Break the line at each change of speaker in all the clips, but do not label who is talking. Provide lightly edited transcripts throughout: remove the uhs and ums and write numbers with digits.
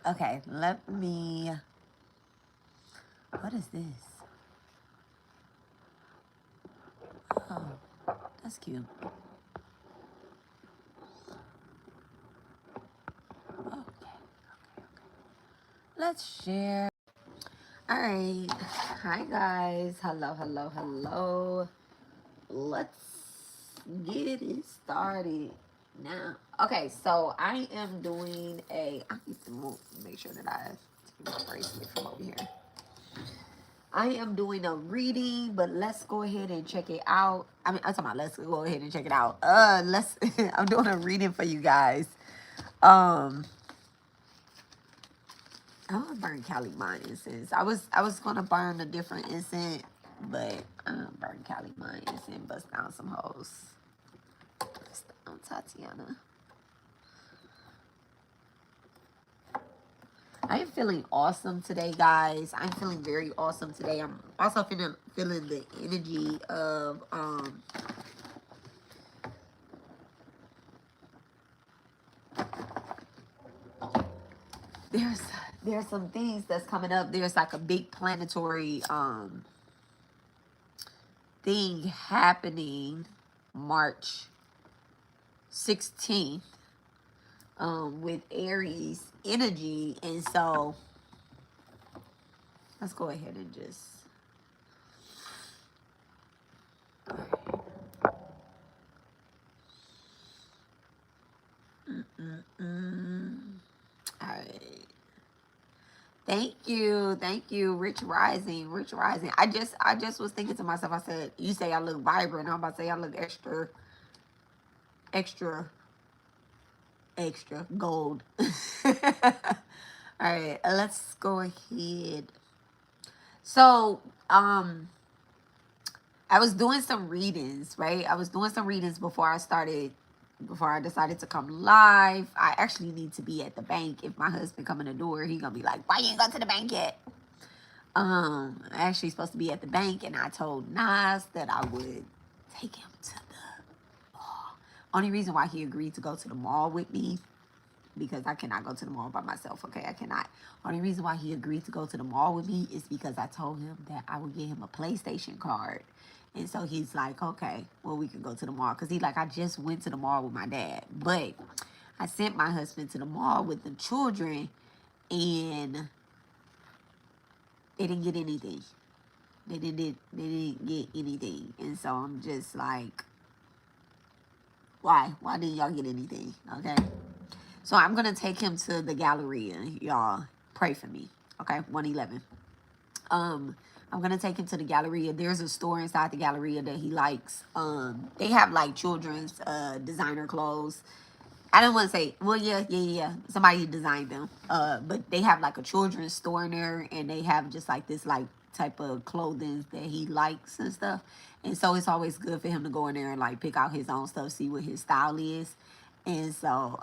Okay, let me. What is this? Oh, that's cute. Okay, let's share. All right. Hi, guys. Hello, hello, hello. Let's get it started now. Okay, so I am doing a. I need to make sure that I take my bracelet from over here. I am doing a reading, but let's go ahead and check it out. I mean, I'm talking about let's go ahead and check it out. Let's. I'm doing a reading for you guys. I'm gonna burn Cali mine incense. I was gonna burn a different incense, but I'm gonna burn Cali mine incense. Bust down some hoes. Bust down Tatiana. I am feeling awesome today, guys. I'm feeling very awesome today. I'm also feeling the energy of there's some things that's coming up. There's like a big planetary thing happening March 16th with Aries energy, and so let's go ahead and just all right. Thank you, Rich Rising, Rich Rising. I just was thinking to myself. I said, "You say I look vibrant. I'm about to say I look extra, extra, extra gold." All right, let's go ahead. So, I was doing some readings, right? I was doing some readings before I decided to come live. I actually need to be at the bank. If my husband come in the door, he gonna be like, "Why you ain't go to the bank yet?" I actually supposed to be at the bank, and I told Nas that I would take him to the mall. Only reason why he agreed to go to the mall with me, because I cannot go to the mall by myself. Okay, I cannot. Only reason why he agreed to go to the mall with me is because I told him that I would get him a PlayStation card. And so he's like, okay, well, we can go to the mall. Because I just went to the mall with my dad. But I sent my husband to the mall with the children, and they didn't get anything. They didn't get anything. And so I'm just like, why? Why didn't y'all get anything? Okay. So I'm going to take him to the Galleria. Y'all pray for me. Okay. 111. I'm gonna take him to the Galleria. There's a store inside the Galleria that he likes. They have like children's designer clothes. I don't want to say, well, yeah. Somebody designed them. But they have like a children's store in there, and they have just like this like type of clothing that he likes and stuff. And so it's always good for him to go in there and like pick out his own stuff, see what his style is. And so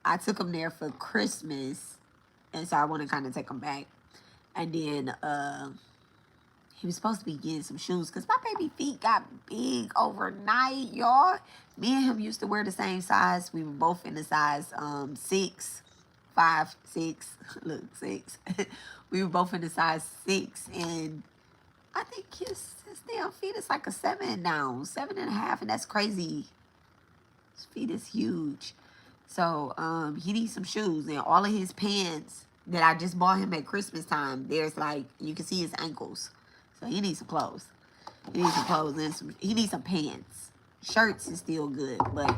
I took him there for Christmas, and so I want to kind of take him back. And then he was supposed to be getting some shoes because my baby feet got big overnight, y'all. Me and him used to wear the same size. We were both in the size 6, 5, 6. Look, 6. We were both in the size 6, and I think his damn feet is like a 7 now, 7.5, and that's crazy. His feet is huge. So he needs some shoes, and all of his pants that I just bought him at Christmas time, there's like, you can see his ankles. So he needs some clothes. He needs some clothes and he needs some pants. Shirts is still good, but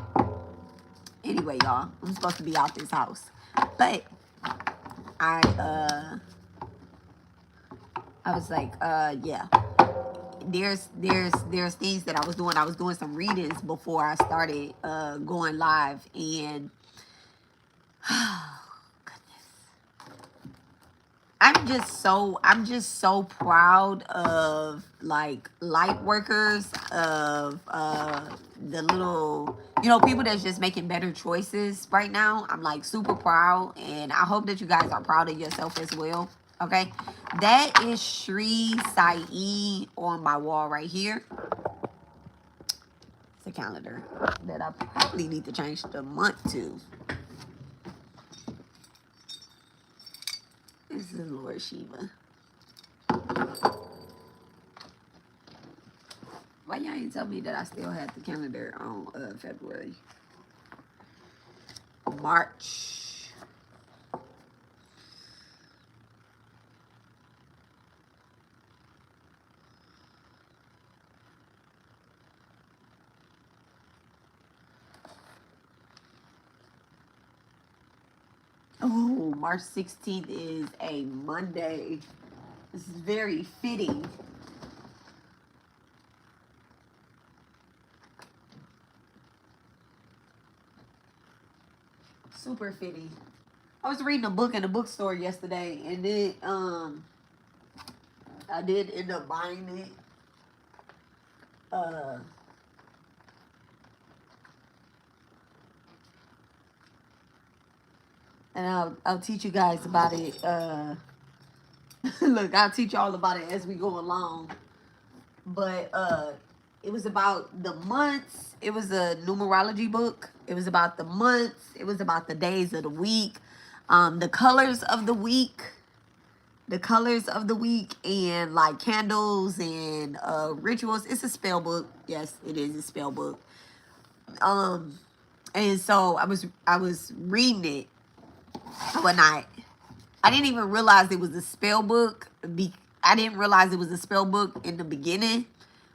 anyway, y'all, I'm supposed to be out this house. But I was like, yeah. There's things that I was doing. I was doing some readings before I started going live, and I'm just so proud of like light workers, of the little, people that's just making better choices right now. I'm like super proud, and I hope that you guys are proud of yourself as well. Okay, that is Sri Sai on my wall right here. It's a calendar that I probably need to change the month to. is Lord Shiva. Why y'all ain't tell me that I still had the calendar on February? March. Oh, March 16th is a Monday. This is very fitting. Super fitting. I was reading a book in a bookstore yesterday, and then I did end up buying it. And I'll teach you guys about it. Look, I'll teach you all about it as we go along. But it was about the months. It was a numerology book. It was about the months. It was about the days of the week, the colors of the week. The colors of the week, and like candles and rituals. It's a spell book. Yes, it is a spell book. And so I was reading it one night. I didn't even realize it was a spell book. I didn't realize it was a spell book in the beginning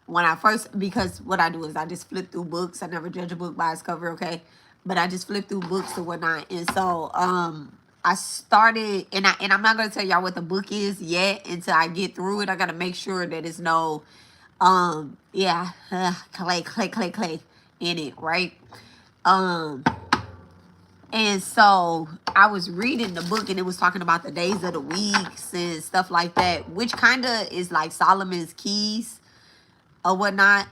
when I first, because what I do is I just flip through books. I never judge a book by its cover, okay? But I just flip through books and whatnot. And so I started, and I'm not gonna tell y'all what the book is yet until I get through it. I gotta make sure that it's no clay in it, right? And so I was reading the book, and it was talking about the days of the weeks and stuff like that, which kind of is like Solomon's keys or whatnot.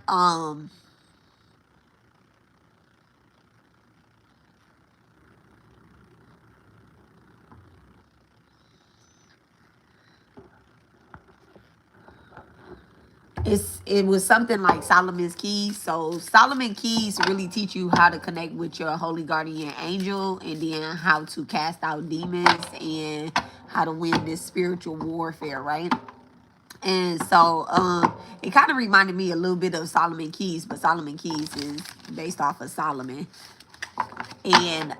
It was something like Solomon's keys. So Solomon keys really teach you how to connect with your holy guardian angel, and then how to cast out demons and how to win this spiritual warfare, right? And so it kind of reminded me a little bit of Solomon Keys, but Solomon Keys is based off of Solomon. And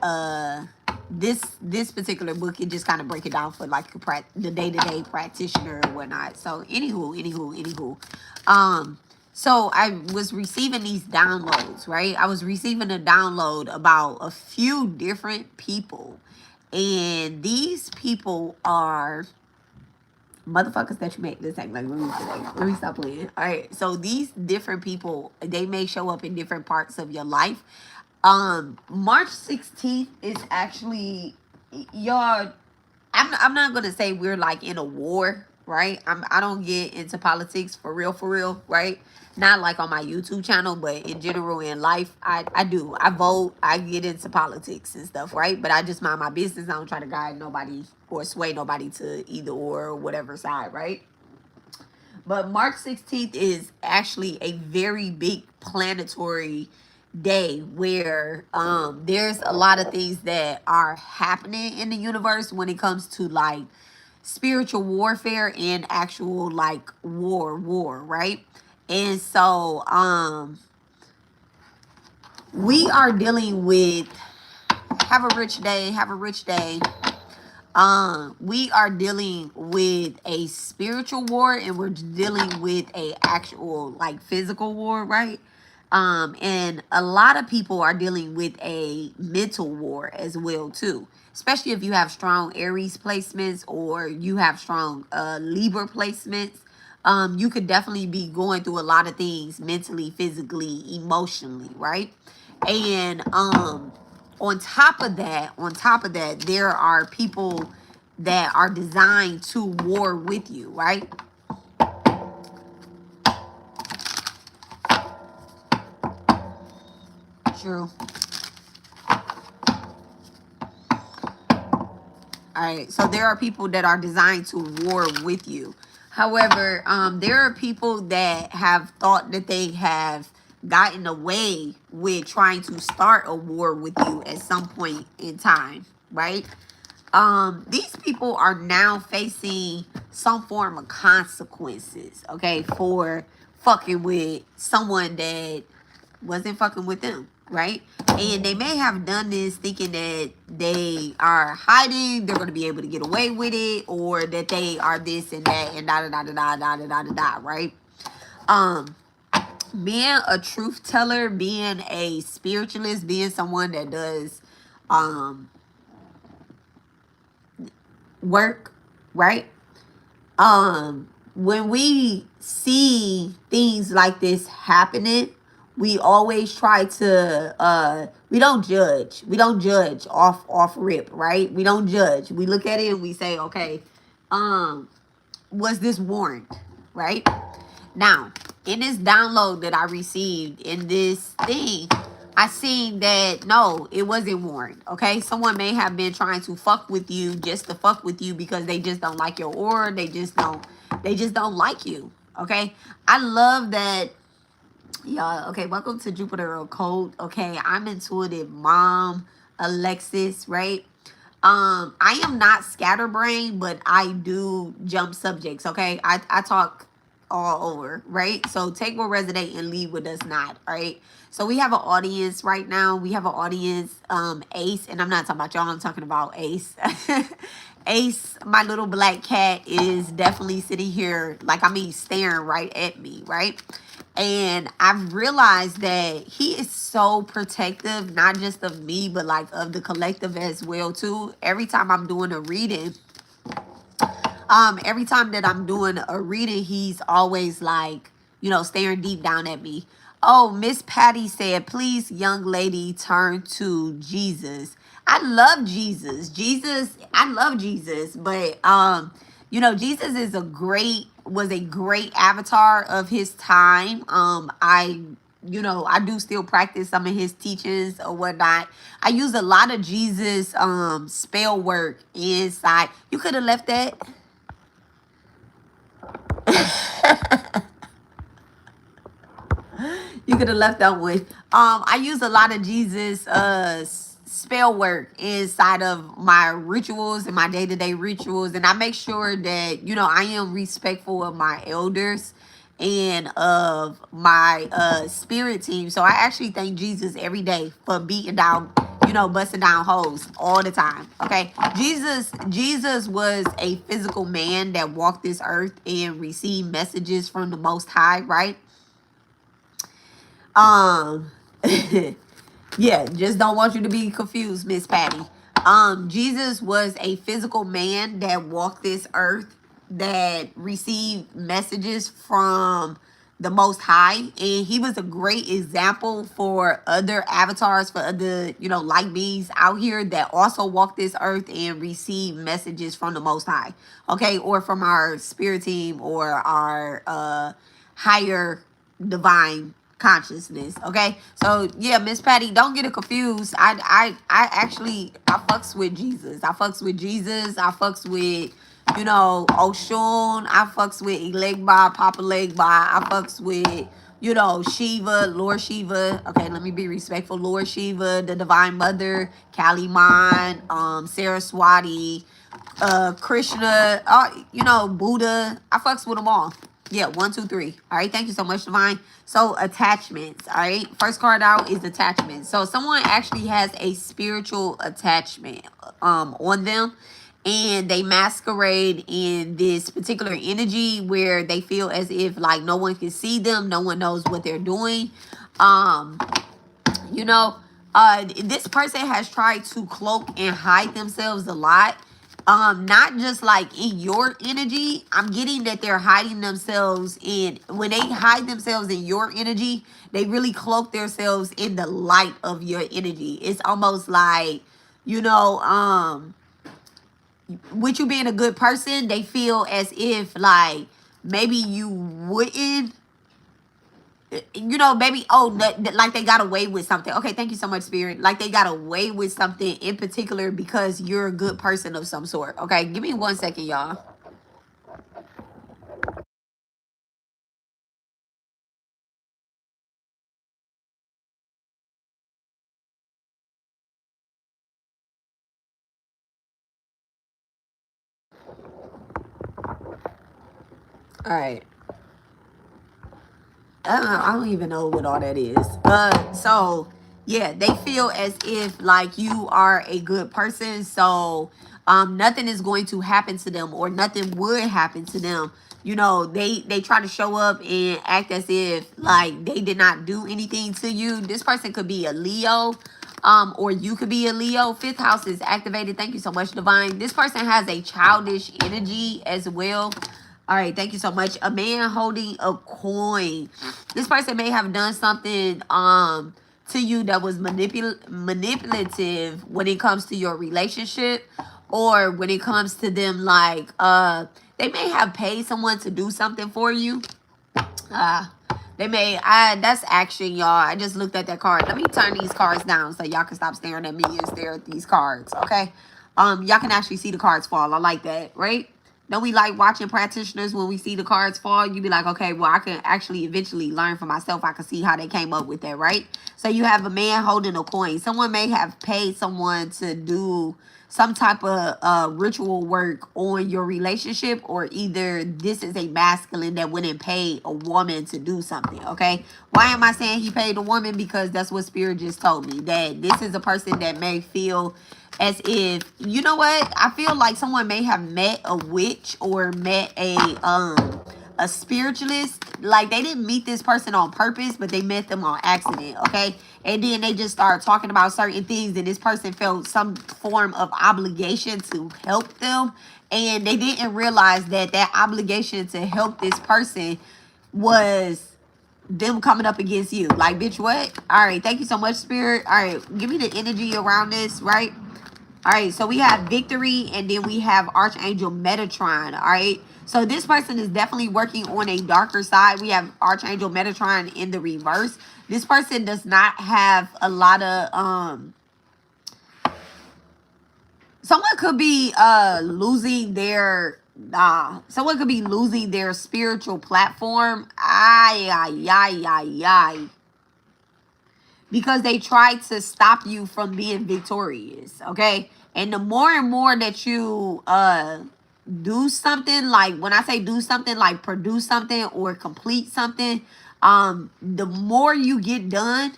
this particular book, it just kind of break it down for like the day-to-day practitioner and whatnot. So anywho. So I was receiving these downloads, right? I was receiving a download about a few different people. And these people are motherfuckers that you make this act like rude today. Let me stop playing. All right. So these different people, they may show up in different parts of your life. March 16th is actually, y'all, I'm not gonna say we're like in a war, right? I don't get into politics for real, right? Not like on my YouTube channel, but in general in life, I do. I vote, I get into politics and stuff, right? But I just mind my business. I don't try to guide nobody or sway nobody to either or whatever side, right? But March 16th is actually a very big planetary day where there's a lot of things that are happening in the universe when it comes to like spiritual warfare and actual like war, right? And so we are dealing with have a rich day. We are dealing with a spiritual war, and we're dealing with a actual like physical war, right? And a lot of people are dealing with a mental war as well too, especially if you have strong Aries placements or you have strong Libra placements. You could definitely be going through a lot of things mentally, physically, emotionally, right? And on top of that, there are people that are designed to war with you, right? True. All right, so there are people that are designed to war with you. However, there are people that have thought that they have gotten away with trying to start a war with you at some point in time, right? These most people are now facing some form of consequences, okay, for fucking with someone that wasn't fucking with them, right? And they may have done this thinking that they are hiding, they're going to be able to get away with it, or that they are this and that and da da da da da da da da da, right? Being a truth teller, being a spiritualist, being someone that does work, right? When we see things like this happening, we always try to we don't judge. We don't judge off rip, right? We don't judge. We look at it and we say, okay, was this warranted, right? Now, in this download that I received in this thing, I seen that no, it wasn't warned. Okay, someone may have been trying to fuck with you just to fuck with you because they just don't like your aura. They just don't like you. Okay, I love that. Y'all, okay, welcome to Jupiter Occult. Okay, I'm intuitive mom, Alexis, right? I am not scatterbrained, but I do jump subjects, okay? I talk all over, right? So take what resonate and leave what does not, right? So we have an audience right now. We have an audience, Ace, and I'm not talking about y'all, I'm talking about Ace. Ace, my little black cat, is definitely sitting here, like, I mean, staring right at me, right? And I've realized that he is so protective, not just of me, but like of the collective as well too. Every time I'm doing a reading, every time that I'm doing a reading, he's always like, you know, staring deep down at me. Oh, Miss Patty said, please, young lady, turn to Jesus. I love Jesus. I love Jesus, but you know, Jesus is was a great avatar of his time. I do still practice some of his teachings or whatnot. I use a lot of Jesus spell work inside. You could have left that. You could have left that one. I use a lot of Jesus spell work inside of my rituals and my day-to-day rituals, and I make sure that, you know, I am respectful of my elders and of my spirit team. So I actually thank Jesus every day for beating down, you know, busting down holes all the time. Okay. Jesus was a physical man that walked this earth and received messages from the Most High, right? Um, yeah, just don't want you to be confused, Miss Patty. Jesus was a physical man that walked this earth, that received messages from the Most High, and he was a great example for other avatars, for other, you know, like beings out here that also walk this earth and receive messages from the Most High, okay, or from our spirit team or our higher divine consciousness. Okay, so yeah, Miss Patty, don't get it confused. I actually, I fucks with Jesus. I fucks with Jesus. I fucks with, you know, Oshun. I fucks with Elegba, Papa Legba. I fucks with, you know, Shiva, Lord Shiva. Okay, let me be respectful. Lord Shiva, the Divine Mother, Kaliman, Saraswati, Krishna, you know, Buddha. I fucks with them all. Yeah, 1, 2, 3. All right, thank you so much, Divine. So attachments. All right, first card out is attachment. So someone actually has a spiritual attachment on them, and they masquerade in this particular energy where they feel as if like no one can see them, no one knows what they're doing. You know, this person has tried to cloak and hide themselves a lot. Not just like in your energy. I'm getting that they're hiding themselves in, when they hide themselves in your energy, they really cloak themselves in the light of your energy. It's almost like, you know, with you being a good person, they feel as if like maybe you wouldn't, you know, maybe, oh, like they got away with something. Okay, thank you so much, Spirit. Like they got away with something in particular because you're a good person of some sort. Okay, give me 1 second, y'all. All right. I don't even know what all that is. So yeah, they feel as if like you are a good person. So nothing is going to happen to them, or nothing would happen to them. You know, they try to show up and act as if like they did not do anything to you. This person could be a Leo. Or you could be a Leo. Fifth house is activated. Thank you so much, Divine. This person has a childish energy as well. All right, thank you so much. A man holding a coin. This person may have done something to you that was manipulative when it comes to your relationship, or when it comes to them like they may have paid someone to do something for you. They may that's action, y'all. I just looked at that card. Let me turn these cards down so y'all can stop staring at me and stare at these cards, okay? Y'all can actually see the cards fall. I like that, right? Don't we like watching practitioners when we see the cards fall? You be like, okay, well, I can actually eventually learn for myself. I can see how they came up with that, right? So you have a man holding a coin. Someone may have paid someone to do some type of ritual work on your relationship, or either this is a masculine that wouldn't pay a woman to do something, okay? Why am I saying he paid a woman? Because that's what Spirit just told me, that this is a person that may feel as if, you know what, I feel like someone may have met a witch or met a spiritualist. Like they didn't meet this person on purpose, but they met them on accident, okay? And then they just started talking about certain things, and this person felt some form of obligation to help them, and they didn't realize that that obligation to help this person was them coming up against you. Like, bitch, what? All right, thank you so much, Spirit. All right, give me the energy around this, right? All right, so we have Victory, and then we have Archangel Metatron. All right, so this person is definitely working on a darker side. We have Archangel Metatron in the reverse. This person does not have a lot of someone could be losing their someone could be losing their spiritual platform. Ay, ay, ay, ay, ay, because they tried to stop you from being victorious, okay? And the more and more that you do something, like when I say do something, like produce something or complete something, the more you get done,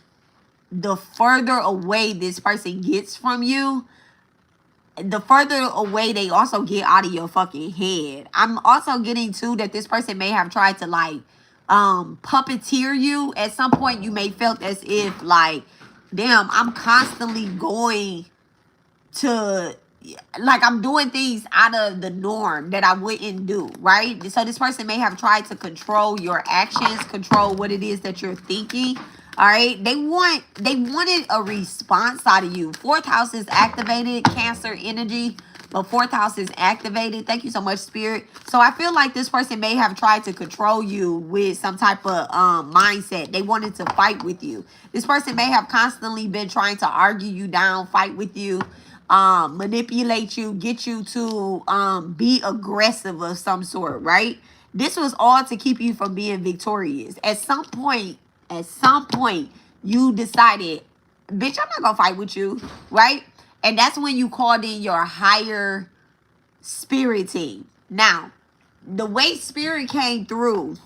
the further away this person gets from you, the further away they also get out of your fucking head. I'm also getting too that this person may have tried to like puppeteer you. At some point you may felt as if like, damn, I'm constantly going to, like, I'm doing things out of the norm that I wouldn't do, right? So this person may have tried to control your actions, control what it is that you're thinking. All right, they wanted a response out of you. Fourth house is activated, Cancer energy, but fourth house is activated. Thank you so much, Spirit. So I feel like this person may have tried to control you with some type of mindset. They wanted to fight with you. This person may have constantly been trying to argue you down, fight with you, manipulate you, get you to be aggressive of some sort, right? This was all to keep you from being victorious. At some point, you decided, bitch, I'm not gonna fight with you, right? And that's when you called in your higher spirit team. Now, the way Spirit came through,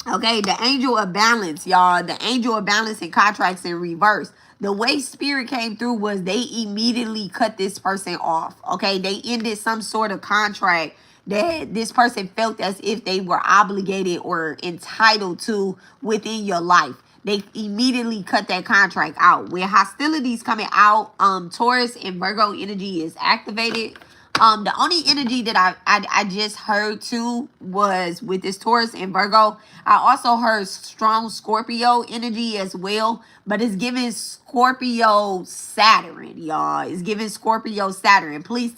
okay, the angel of balance, y'all, the angel of balance and contracts in reverse. The way Spirit came through was they immediately cut this person off, okay? They ended some sort of contract that this person felt as if they were obligated or entitled to within your life. They immediately cut that contract out. When hostilities coming out, Taurus and Virgo energy is activated. The only energy that I just heard too was with this Taurus and Virgo. I also heard strong Scorpio energy as well, but it's giving Scorpio Saturn, y'all. It's giving Scorpio Saturn. Please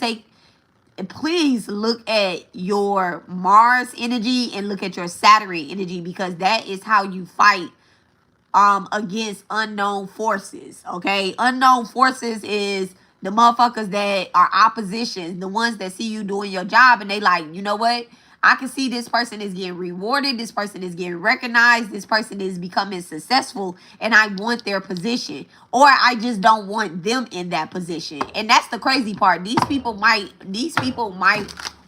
look at your Mars energy and look at your Saturn energy, because that is how you fight against unknown forces. Okay, unknown forces is the motherfuckers that are oppositions, the ones that see you doing your job and they like, you know what, I can see this person is getting rewarded, this person is getting recognized, this person is becoming successful, and I want their position, or I just don't want them in that position. And that's the crazy part. These people might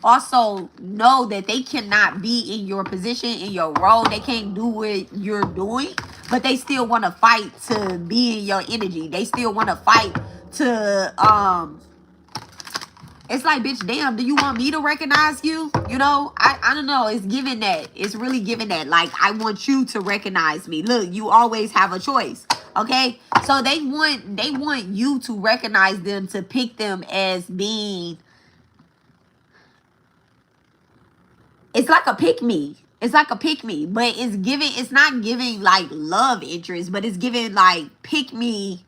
also know that they cannot be in your position, in your role. They can't do what you're doing, but they still want to fight to be in your energy. They still want to fight to it's like, bitch, damn, do you want me to recognize you? You know, I don't know. It's giving that. It's really giving that. Like, I want you to recognize me. Look, you always have a choice. Okay? So they want you to recognize them, to pick them as being, it's like a pick me. It's like a pick me, but it's not giving like love interest, but it's giving like pick me.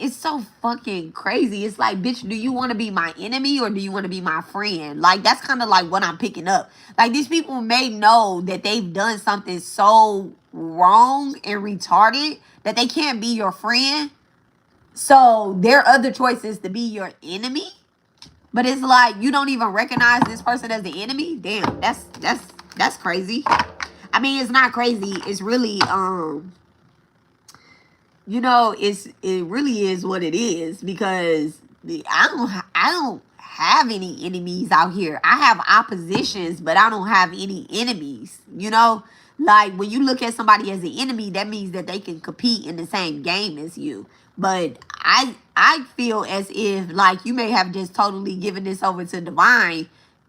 It's so fucking crazy. It's like, bitch, do you want to be my enemy or do you want to be my friend? Like, that's kind of like what I'm picking up. Like, these people may know that they've done something so wrong and retarded that they can't be your friend. So their other choice is to be your enemy. But it's like, you don't even recognize this person as the enemy. Damn, that's crazy. I mean, it's not crazy. It's really you know, it really is what it is, because I don't have any enemies out here. I have oppositions, but I don't have any enemies. You know, like when you look at somebody as an enemy, that means that they can compete in the same game as you. But I feel as if like you may have just totally given this over to divine,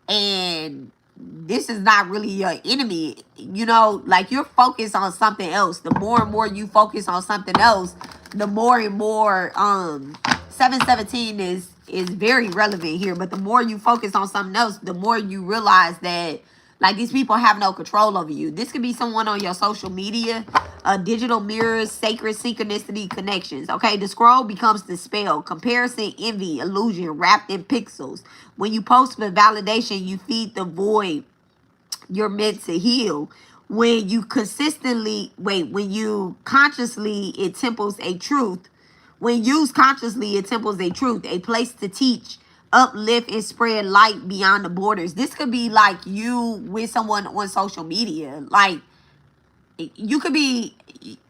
and this is not really your enemy. You know, like you're focused on something else. The more and more you focus on something else, the more and more 717 is very relevant here. But the more you focus on something else, the more you realize that like these people have no control over you. This could be someone on your social media, digital mirrors, sacred synchronicity connections. Okay, the scroll becomes the spell. Comparison, envy, illusion, wrapped in pixels. When you post for validation, you feed the void you're meant to heal. When you when you consciously, it temples a truth. When used consciously, it temples a truth, a place to teach, uplift, and spread light beyond the borders. This could be like you with someone on social media. Like, you could be,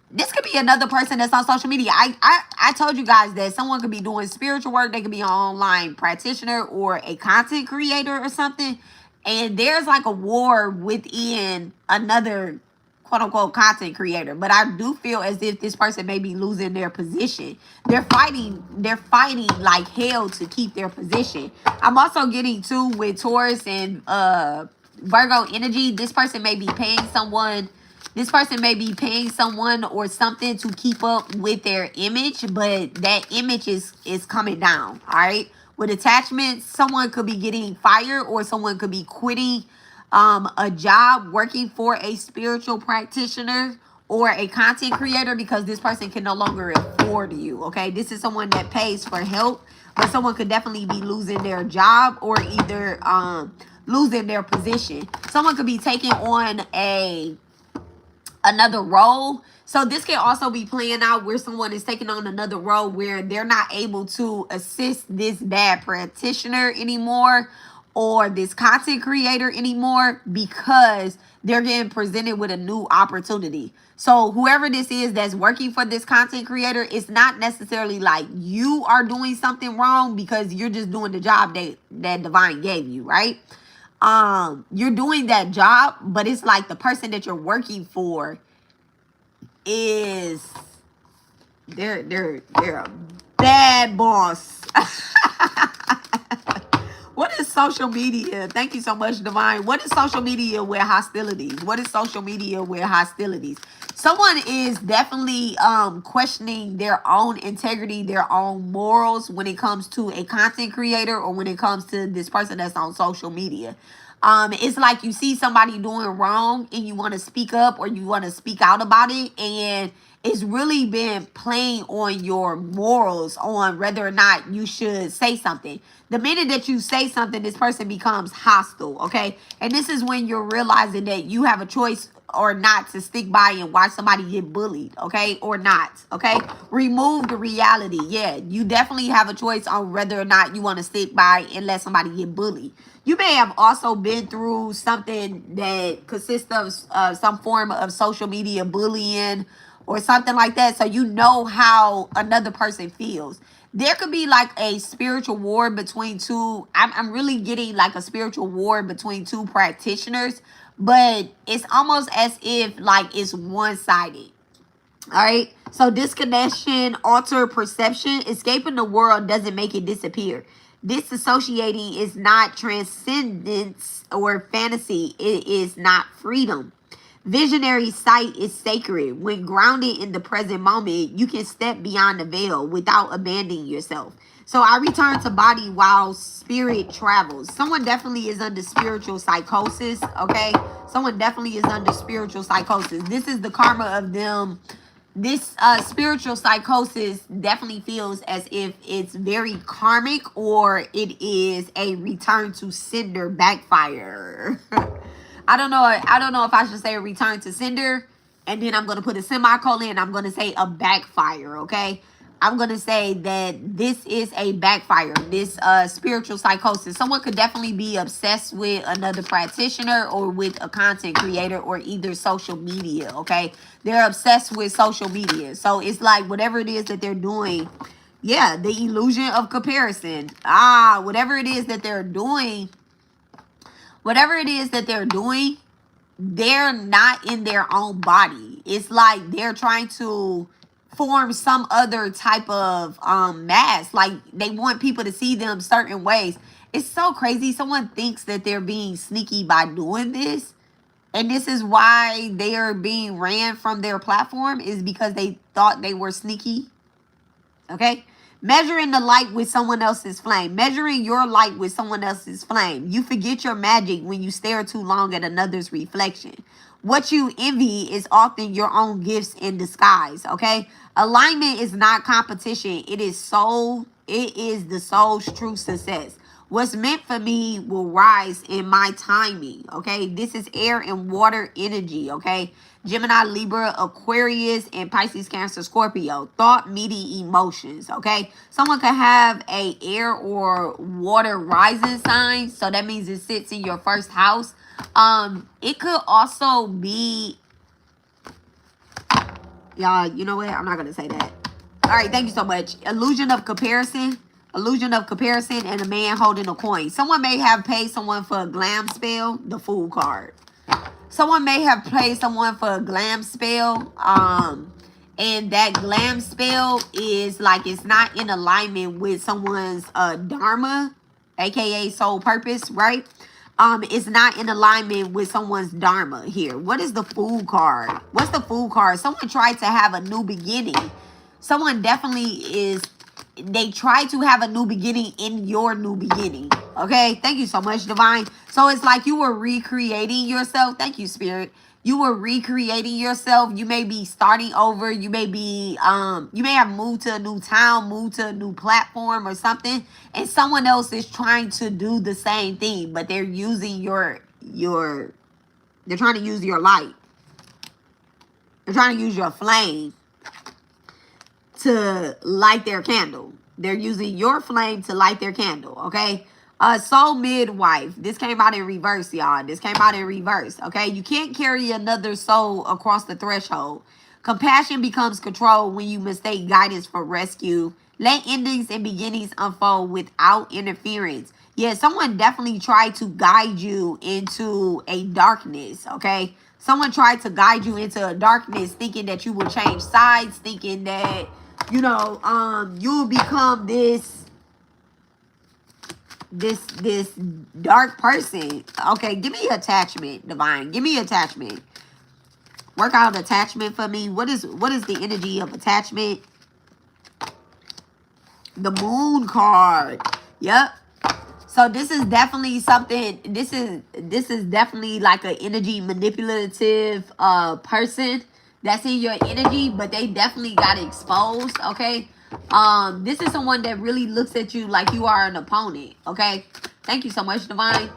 this could be another person that's on social media. I told you guys that someone could be doing spiritual work. They could be an online practitioner or a content creator or something. And there's like a war within another quote unquote content creator. But I do feel as if this person may be losing their position. They're fighting like hell to keep their position. I'm also getting too with Taurus and Virgo energy. This person may be paying someone. This person may be paying someone or something to keep up with their image, but that image is coming down. All right. With attachments, someone could be getting fired or someone could be quitting a job working for a spiritual practitioner or a content creator because this person can no longer afford you. Okay, this is someone that pays for help, but someone could definitely be losing their job or either losing their position. Someone could be taking on another role. So this can also be playing out where someone is taking on another role where they're not able to assist this bad practitioner anymore or this content creator anymore because they're getting presented with a new opportunity. So whoever this is that's working for this content creator, it's not necessarily like you are doing something wrong because you're just doing the job that divine gave you, right? You're doing that job, but it's like the person that you're working for is they're a bad boss. What is social media? Thank you so much, Divine. What is social media with hostilities? What is social media with hostilities? Someone is definitely questioning their own integrity, their own morals when it comes to a content creator or when it comes to this person that's on social media. It's like you see somebody doing wrong and you want to speak up or you want to speak out about it, and it's really been playing on your morals on whether or not you should say something. The minute that you say something, this person becomes hostile, okay? And this is when you're realizing that you have a choice or not to stick by and watch somebody get bullied, okay? Or not, okay? Remove the reality. Yeah, you definitely have a choice on whether or not you want to stick by and let somebody get bullied. You may have also been through something that consists of some form of social media bullying or something like that. So you know how another person feels. there could be like a spiritual war between two. I'm really getting like a spiritual war between two practitioners, but it's almost as if like it's one-sided. All right. So disconnection, alter perception, escaping the world doesn't make it disappear. Disassociating is not transcendence or fantasy. It is not freedom. Visionary sight is sacred. When grounded in the present moment, you can step beyond the veil without abandoning yourself. So I return to body while spirit travels. Someone definitely is under spiritual psychosis, okay? Someone definitely is under spiritual psychosis. This is the karma of them. This spiritual psychosis definitely feels as if it's very karmic, or it is a return to sender backfire. I don't know. I don't know if I should say a return to sender, and then I'm going to put a semicolon, and I'm going to say a backfire, okay? I'm going to say that this is a backfire, this spiritual psychosis. Someone could definitely be obsessed with another practitioner or with a content creator or either social media, okay? They're obsessed with social media. So it's like whatever it is that they're doing, yeah, the illusion of comparison. Whatever it is that they're doing, they're not in their own body. It's like they're trying to form some other type of mask. Like they want people to see them certain ways. It's so crazy. Someone thinks that they're being sneaky by doing this. And this is why they are being ran from their platform, is because they thought they were sneaky. Okay? Measuring the light with someone else's flame. Measuring your light with someone else's flame. You forget your magic when you stare too long at another's reflection. What you envy is often your own gifts in disguise, okay? Alignment is not competition. It is the soul's true success. What's meant for me will rise in my timing, okay? This is air and water energy, okay? Gemini, Libra, Aquarius, and Pisces, Cancer, Scorpio. Thought, meaty emotions, okay? Someone could have a air or water rising sign, so that means it sits in your first house. It could also be, y'all, you know what? I'm not going to say that. All right, thank you so much. Illusion of comparison. Illusion of comparison and a man holding a coin. Someone may have paid someone for a glam spell, the Fool card. Someone may have paid someone for a glam spell. And that glam spell is like, it's not in alignment with someone's dharma, aka soul purpose, right? It's not in alignment with someone's dharma here. What is the Fool card? What's the Fool card? Someone tried to have a new beginning. Someone definitely is, they try to have a new beginning in your new beginning. Okay, thank you so much, Divine. So it's like you were recreating yourself. Thank you, Spirit. You were recreating yourself. You may be starting over. You may be you may have moved to a new town, moved to a new platform or something, and someone else is trying to do the same thing, but they're using they're trying to use your light. They're trying to use your flame to light their candle. They're using your flame to light their candle, okay? Soul midwife. This came out in reverse, y'all. This came out in reverse, okay? You can't carry another soul across the threshold. Compassion becomes control when you mistake guidance for rescue. Let endings and beginnings unfold without interference. Yeah, someone definitely tried to guide you into a darkness, okay? Someone tried to guide you into a darkness thinking that you will change sides, thinking that, you know, you'll become this dark person. Okay, give me attachment, Divine. Give me attachment. Work out attachment for me. What is the energy of attachment? The Moon card. Yep. So this is definitely something. This is definitely like an energy manipulative person that's in your energy, but they definitely got exposed, okay? This is someone that really looks at you like you are an opponent, okay? Thank you so much, Divine.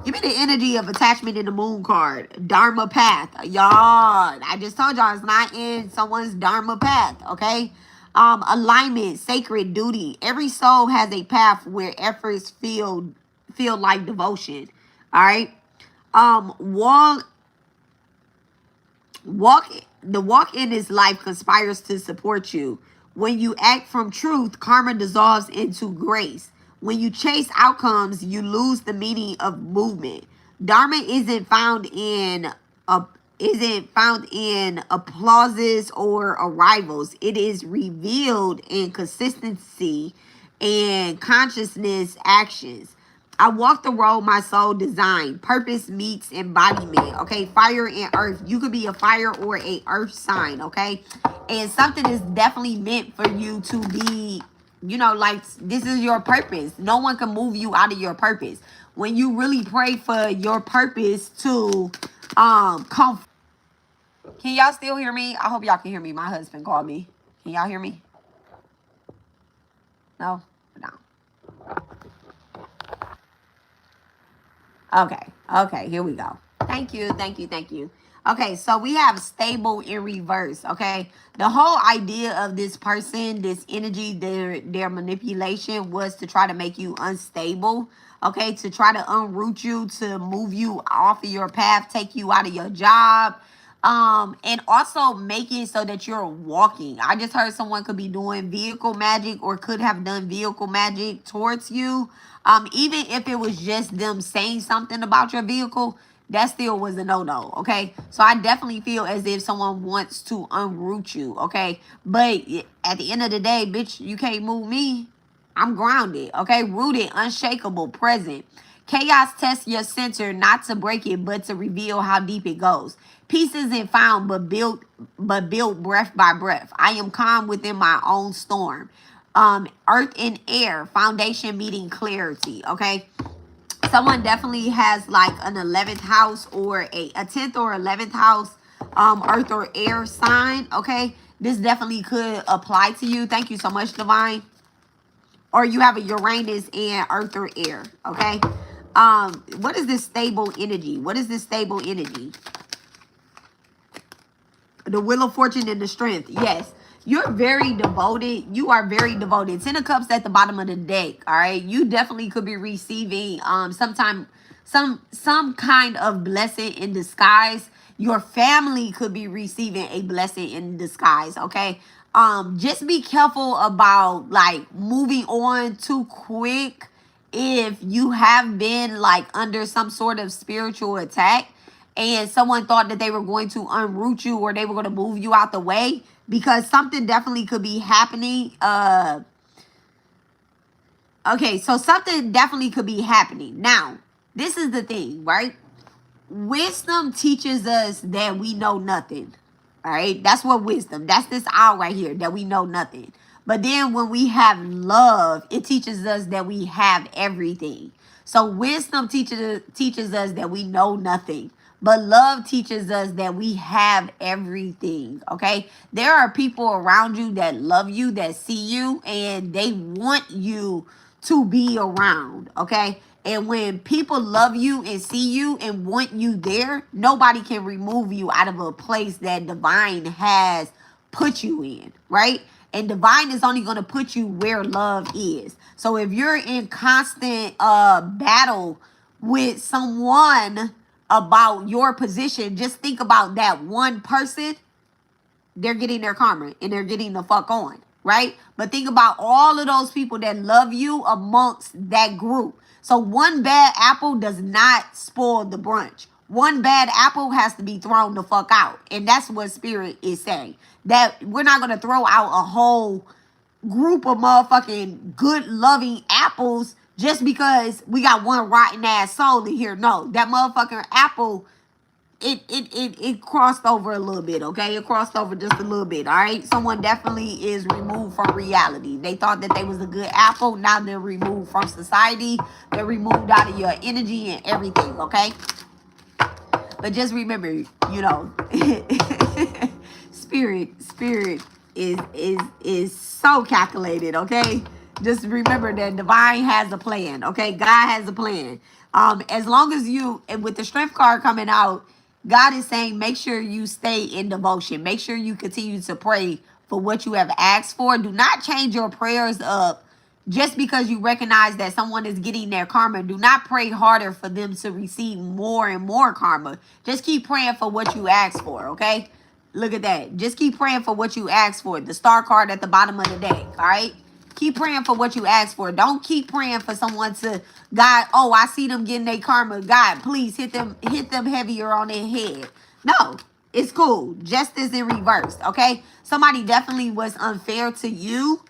Give me the energy of attachment in the Moon card. Dharma path. Y'all, I just told y'all it's not in someone's Dharma path, okay? Alignment, sacred duty. Every soul has a path where efforts feel like devotion, all right? The walk in this life conspires to support you. When you act from truth, karma dissolves into grace. When you chase outcomes, you lose the meaning of movement. Dharma a isn't found in applauses or arrivals. It is revealed in consistency and consciousness actions. I walk the road my soul designed. Purpose meets embodiment. Okay, fire and earth. You could be a fire or a earth sign. Okay, and something is definitely meant for you to be. You know, like this is your purpose. No one can move you out of your purpose. When you really pray for your purpose to come. Can y'all still hear me? I hope y'all can hear me. My husband called me. Can y'all hear me? No? No. Okay. Okay, here we go. Thank you. Thank you. Thank you. Okay, so we have stable in reverse. Okay. The whole idea of this person, this energy, their manipulation was to try to make you unstable. Okay, to try to unroot you, to move you off of your path, take you out of your job, and also make it so that you're walking. I just heard someone could be doing vehicle magic or could have done vehicle magic towards you. Even if it was just them saying something about your vehicle, that still was a no-no. Okay, so I definitely feel as if someone wants to unroot you. Okay, but at the end of the day, bitch, you can't move me. I'm grounded. Okay, rooted, unshakable, present. Chaos tests your center not to break it, but to reveal how deep it goes. Peace isn't found, but built breath by breath. I am calm within my own storm. Earth and air, foundation meeting clarity. Okay. Someone definitely has like an 11th house or a 10th or 11th house, earth or air sign. Okay. This definitely could apply to you. Thank you so much, Divine. Or you have a Uranus and earth or air. Okay. What is this stable energy? What is this stable energy? The wheel of fortune and the strength. Yes. You're very devoted. You are very devoted. 10 of Cups at the bottom of the deck. All right. You definitely could be receiving some kind of blessing in disguise. Your family could be receiving a blessing in disguise. Okay. Just be careful about like moving on too quick if you have been like under some sort of spiritual attack and someone thought that they were going to unroot you or they were going to move you out the way, because something definitely could be happening. Okay, so something definitely could be happening. Now, this is the thing, right? Wisdom teaches us that we know nothing. All right, that's what wisdom, that's this owl right here, that we know nothing. But then when we have love, it teaches us that we have everything. So wisdom teaches us that we know nothing. But love teaches us that we have everything. Okay. There are people around you that love you, that see you, and they want you to be around. Okay. And when people love you and see you and want you there, nobody can remove you out of a place that divine has put you in, right? And divine is only going to put you where love is. So if you're in constant battle with someone about your position, just think about that one person. They're getting their karma and they're getting the fuck on, right? But think about all of those people that love you amongst that group. So one bad apple does not spoil the brunch. One bad apple has to be thrown the fuck out. And that's what Spirit is saying. That we're not going to throw out a whole group of motherfucking good loving apples just because we got one rotten ass soul in here. No, that motherfucking apple, it crossed over a little bit, okay? It crossed over just a little bit, all right? Someone definitely is removed from reality. They thought that they was a good apple. Now they're removed from society. They're removed out of your energy and everything, okay? But just remember, you know, spirit is so calculated, okay? Just remember that divine has a plan, okay? God has a plan. As long as you, and with the strength card coming out, God is saying make sure you stay in devotion. Make sure you continue to pray for what you have asked for. Do not change your prayers up just because you recognize that someone is getting their karma. Do not pray harder for them to receive more and more karma. Just keep praying for what you asked for, okay? Look at that. Just keep praying for what you asked for. The star card at the bottom of the deck. All right. Keep praying for what you asked for. Don't keep praying for someone to, God, oh, I see them getting their karma. God, please hit them heavier on their head. No, it's cool. Justice in reverse. Okay. Somebody definitely was unfair to you.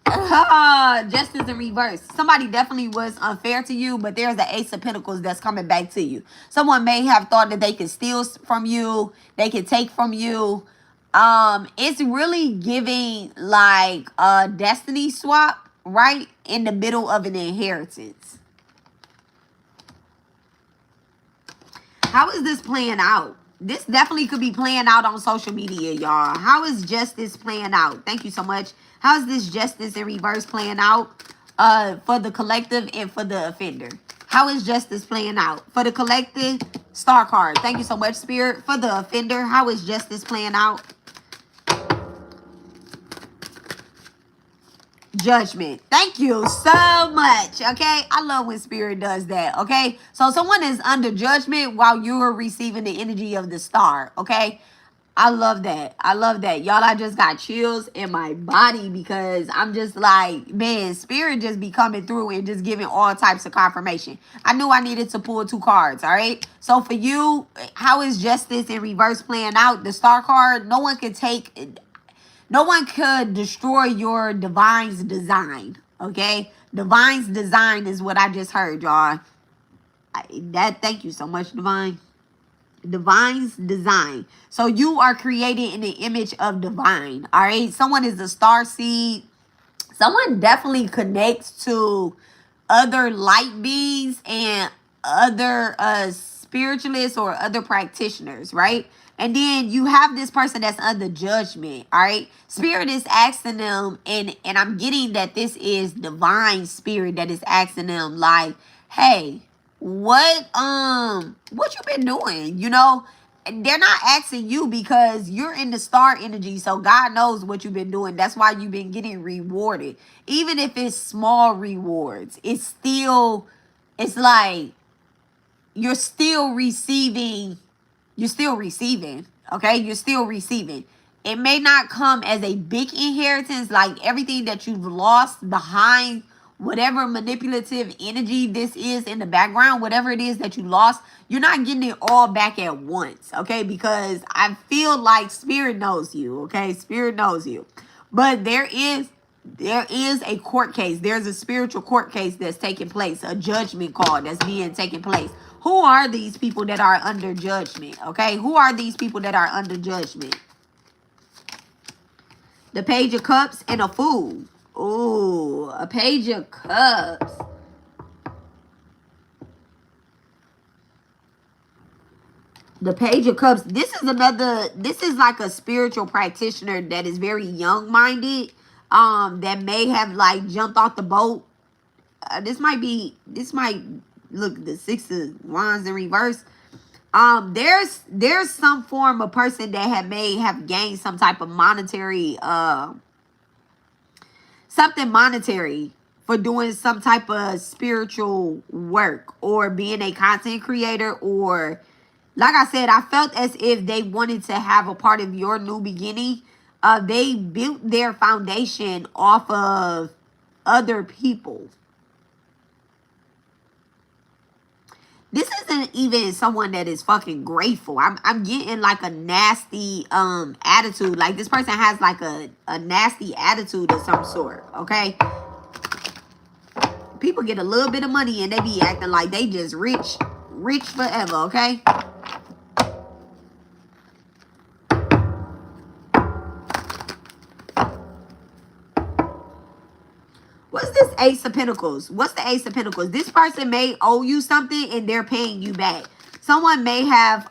Justice in reverse. Somebody definitely was unfair to you, but there's the Ace of Pentacles that's coming back to you. Someone may have thought that they could steal from you, they could take from you. It's really giving like a destiny swap, right? In the middle of an inheritance. How is this playing out? This definitely could be playing out on social media, y'all. How is justice playing out? Thank you so much. How is this justice in reverse playing out for the collective and for the offender? How is justice playing out? For the collective, star card. Thank you so much, Spirit. For the offender, how is justice playing out? Judgment. Thank you so much. Okay. I love when Spirit does that. Okay. So someone is under judgment while you're receiving the energy of the star. Okay. I love that. I love that. Y'all, I just got chills in my body because I'm just like, man, Spirit just be coming through and just giving all types of confirmation. I knew I needed to pull 2 cards. All right. So for you, how is justice in reverse playing out? The star card, no one could destroy your divine's design, okay? Divine's design is what I just heard, y'all. Thank you so much, Divine. Divine's design. So you are created in the image of divine, all right? Someone is a star seed. Someone definitely connects to other light beings and other spiritualists or other practitioners, right? And then you have this person that's under judgment, all right? Spirit is asking them, and I'm getting that this is divine spirit that is asking them, like, hey, what you been doing? You know, they're not asking you because you're in the star energy, so God knows what you've been doing. That's why you've been getting rewarded. Even if it's small rewards, it's like you're still receiving, okay? You're still receiving. It may not come as a big inheritance, like everything that you've lost behind whatever manipulative energy this is in the background, whatever it is that you lost, you're not getting it all back at once, okay? Because I feel like Spirit knows you, okay? Spirit knows you. But there is a court case. There's a spiritual court case that's taking place, a judgment call that's being taken place. Who are these people that are under judgment, okay? Who are these people that are under judgment? The Page of Cups and a Fool. Ooh, a Page of Cups. The Page of Cups. This is like a spiritual practitioner that is very young-minded. That may have like jumped off the boat. This might look, the 6 of Wands in reverse. There's some form of person that may have gained some type of monetary something monetary for doing some type of spiritual work or being a content creator, or like I said, I felt as if they wanted to have a part of your new beginning. They built their foundation off of other people. This isn't even someone that is fucking grateful. I'm getting like a nasty attitude. Like this person has like a nasty attitude of some sort, okay? People get a little bit of money and they be acting like they just rich forever, okay? What's this Ace of Pentacles? What's the Ace of Pentacles? This person may owe you something and they're paying you back. Someone may have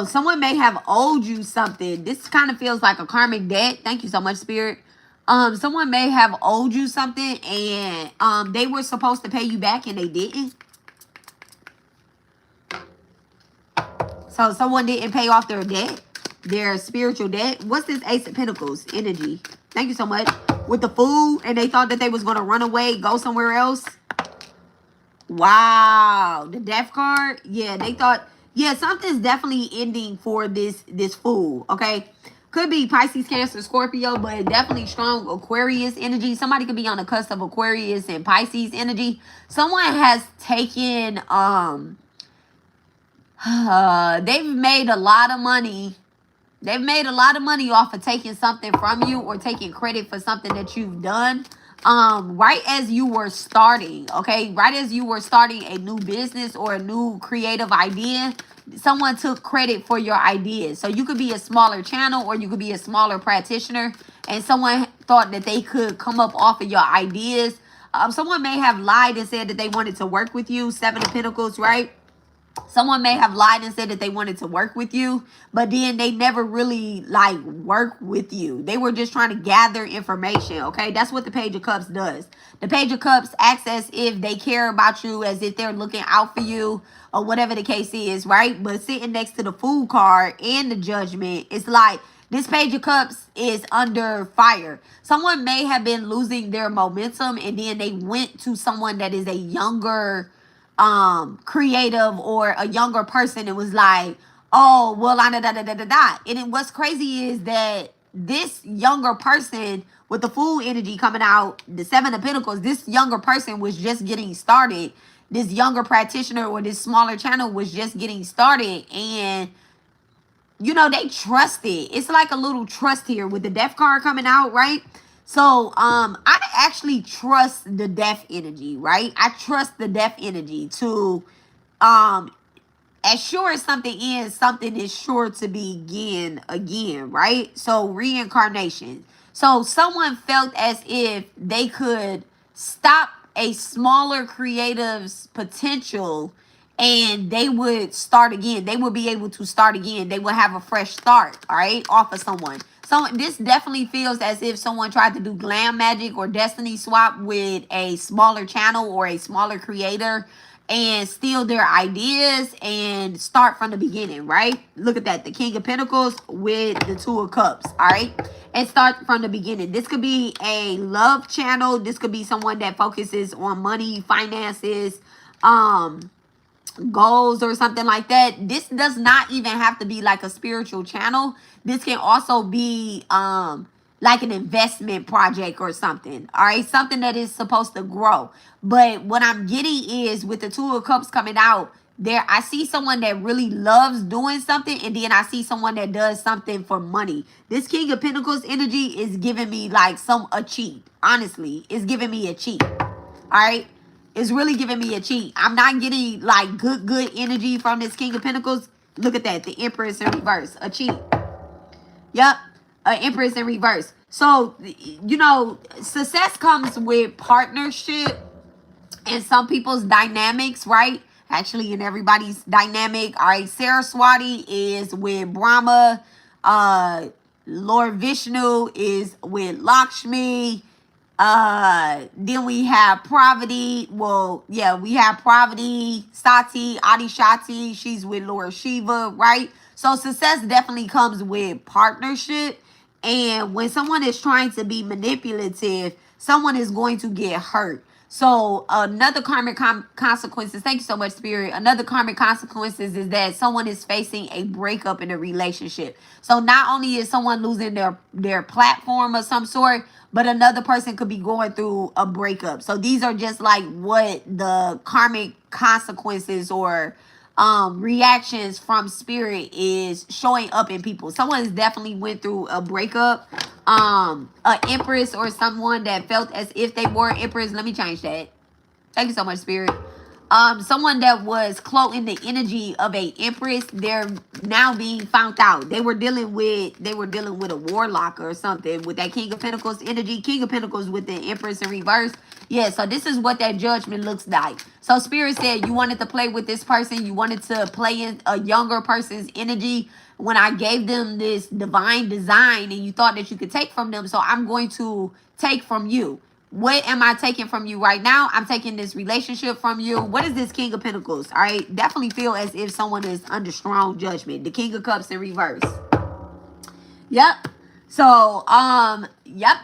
someone may have owed you something. This kind of feels like a karmic debt. Thank you so much, Spirit. Someone may have owed you something and they were supposed to pay you back and they didn't. So someone didn't pay off their debt, their spiritual debt. What's this Ace of Pentacles energy? Thank you so much. With the Fool, and they thought that they was going to run away, go somewhere else. Wow. The Death card. Yeah, they thought Yeah, something's definitely ending for this fool, okay? Could be Pisces, Cancer, Scorpio, but definitely strong Aquarius energy. Somebody could be on the cusp of Aquarius and Pisces energy. Someone has taken they've made a lot of money. They've made a lot of money off of taking something from you or taking credit for something that you've done. Right as you were starting, okay? Right as you were starting a new business or a new creative idea, someone took credit for your ideas. So you could be a smaller channel or you could be a smaller practitioner, and someone thought that they could come up off of your ideas. Someone may have lied and said that they wanted to work with you. Seven of Pentacles, right? Someone may have lied and said that they wanted to work with you, but then they never really like work with you. They were just trying to gather information, okay? That's what the Page of Cups does. The Page of Cups acts as if they care about you, as if they're looking out for you, or whatever the case is, right? But sitting next to the Fool card and the Judgment, it's like this Page of Cups is under fire. Someone may have been losing their momentum, and then they went to someone that is a younger creative or a younger person. It was like, oh well, da da da da da da. And then what's crazy is that this younger person with the Fool energy coming out, the Seven of Pentacles, this younger person was just getting started. This younger practitioner or this smaller channel was just getting started, and you know, they trusted. It's like a little trust here with the Death card coming out, right? So, I actually trust the Death energy, right? I trust the Death energy to, as sure as something ends, something is sure to begin again, right? So, reincarnation. So, someone felt as if they could stop a smaller creative's potential and they would start again. They would be able to start again. They would have a fresh start, all right, off of someone. So this definitely feels as if someone tried to do glam magic or destiny swap with a smaller channel or a smaller creator and steal their ideas and start from the beginning, right? Look at that. The King of Pentacles with the Two of Cups, all right? And start from the beginning. This could be a love channel. This could be someone that focuses on money, finances, goals or something like that. This does not even have to be like a spiritual channel. This can also be like an investment project or something, all right? Something that is supposed to grow. But what I'm getting is with the Two of Cups coming out, there I see someone that really loves doing something, and then I see someone that does something for money. This King of Pentacles energy is giving me like a cheat. Honestly, it's giving me a cheat, all right? It's really giving me a cheat. I'm not getting like good energy from this King of Pentacles. Look at that. The Empress in reverse. A cheat. Yep. Empress in reverse. So, you know, success comes with partnership and some people's dynamics, right? Actually, in everybody's dynamic. All right. Saraswati is with Brahma. Lord Vishnu is with Lakshmi. Then we have Pravati. Well, yeah, we have Pravati, Sati, Adishati. She's with Lord Shiva, right? So success definitely comes with partnership. And when someone is trying to be manipulative, someone is going to get hurt. So another karmic consequences, thank you so much, Spirit. Another karmic consequences is that someone is facing a breakup in a relationship. So not only is someone losing their platform of some sort, but another person could be going through a breakup. So these are just like what the karmic consequences or reactions from Spirit is showing up in people. Someone has definitely went through a breakup. An Empress or someone that felt as if they were Empress. Let me change that. Thank you so much, Spirit. Someone that was cloaking the energy of a Empress, they're now being found out. They were dealing with a warlock or something with that King of Pentacles energy. King of Pentacles with the Empress in reverse. Yeah, so this is what that judgment looks like. So Spirit said you wanted to play with this person. You wanted to play in a younger person's energy when I gave them this divine design, and you thought that you could take from them. So I'm going to take from you. What am I taking from you right now? I'm taking this relationship from you. What is this King of Pentacles? All right. Definitely feel as if someone is under strong judgment. The King of Cups in reverse. Yep. So, yep.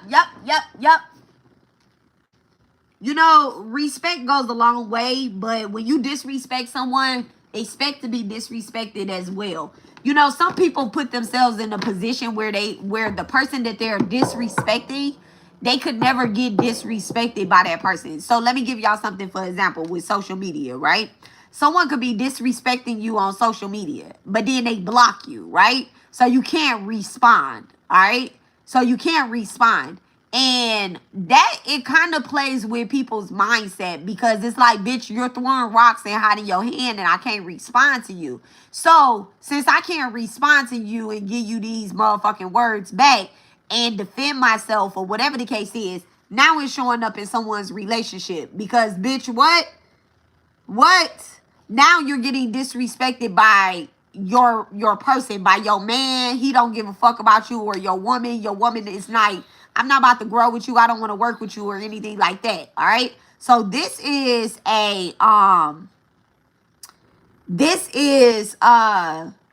You know, respect goes a long way, but when you disrespect someone, expect to be disrespected as well. You know, some people put themselves in a position where the person that they're disrespecting, they could never get disrespected by that person. So let me give y'all something for example with social media, right? Someone could be disrespecting you on social media, but then they block you, right? So you can't respond, all right? So you can't respond. And that, it kind of plays with people's mindset because it's like, bitch, you're throwing rocks and hiding your hand and I can't respond to you. So since I can't respond to you and give you these motherfucking words back and defend myself or whatever the case is, now it's showing up in someone's relationship because, bitch, what? Now you're getting disrespected by your person, by your man. He don't give a fuck about you, or your woman. Your woman is like, I'm not about to grow with you. I don't want to work with you or anything like that. All right. So this is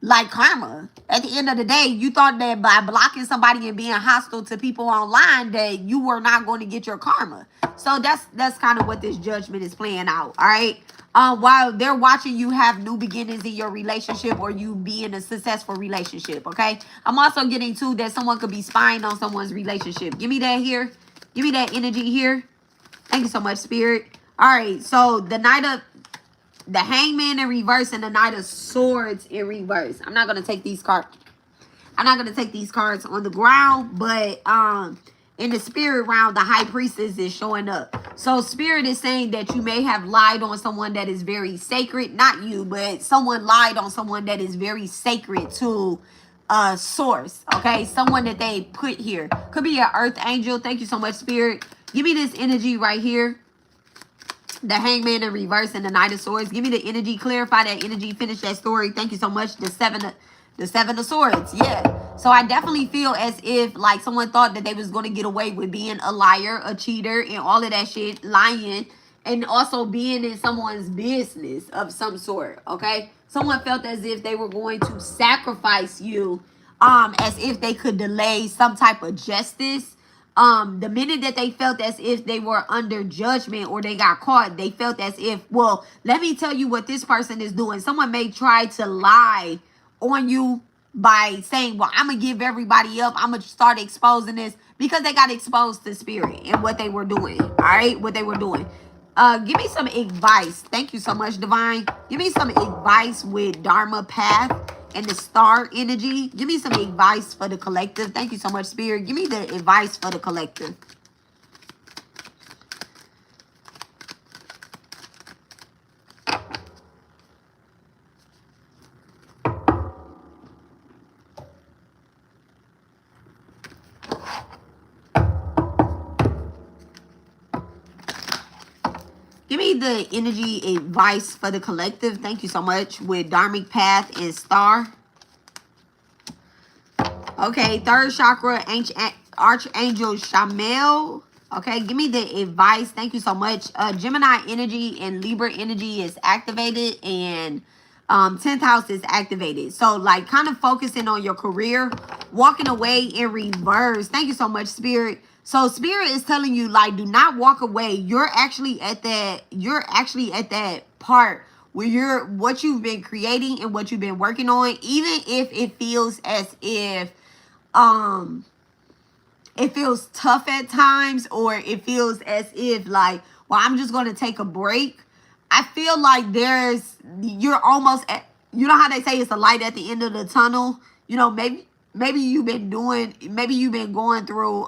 like karma. At the end of the day, you thought that by blocking somebody and being hostile to people online that you were not going to get your karma. So that's kind of what this judgment is playing out. All right. While they're watching you have new beginnings in your relationship or you be in a successful relationship. Okay. I'm also getting too that someone could be spying on someone's relationship. Give me that here. Give me that energy here. Thank you so much, Spirit. All right. So the Hangman in reverse and the Knight of Swords in reverse. I'm not going to take these cards. I'm not going to take these cards on the ground, but in the spirit realm, the High Priestess is showing up. So Spirit is saying that you may have lied on someone that is very sacred. Not you, but someone lied on someone that is very sacred to source. Okay, someone that they put here. Could be an earth angel. Thank you so much, Spirit. Give me this energy right here. The Hangman in reverse and the Knight of Swords. Give me the energy. Clarify that energy. Finish that story. Thank you so much. The Seven of Swords. Yeah. So I definitely feel as if like someone thought that they was going to get away with being a liar, a cheater, and all of that shit. Lying. And also being in someone's business of some sort. Okay. Someone felt as if they were going to sacrifice you. As if they could delay some type of justice. The minute that they felt as if they were under judgment or they got caught, they felt as if, well, let me tell you what this person is doing. Someone may try to lie on you by saying, well, I'm going to give everybody up. I'm going to start exposing this because they got exposed to Spirit and what they were doing. All right. What they were doing. Give me some advice. Thank you so much, Divine. Give me some advice with Dharma Path and the star energy. Give me some advice for the collective. Thank you so much, Spirit. Give me the advice for the collective. Give me the energy advice for the collective. Thank you so much with Dharmic Path and Star. Okay, third chakra, Archangel Shamel. Okay, give me the advice. Thank you so much. Gemini energy and Libra energy is activated and 10th house is activated. So like kind of focusing on your career, walking away in reverse. Thank you so much, Spirit. So Spirit is telling you like, do not walk away. You're actually at that part where what you've been creating and what you've been working on, even if it feels as if it feels tough at times, or it feels as if like, well, I'm just going to take a break. I feel like you're almost at, you know how they say it's a light at the end of the tunnel. You know, maybe you've been going through,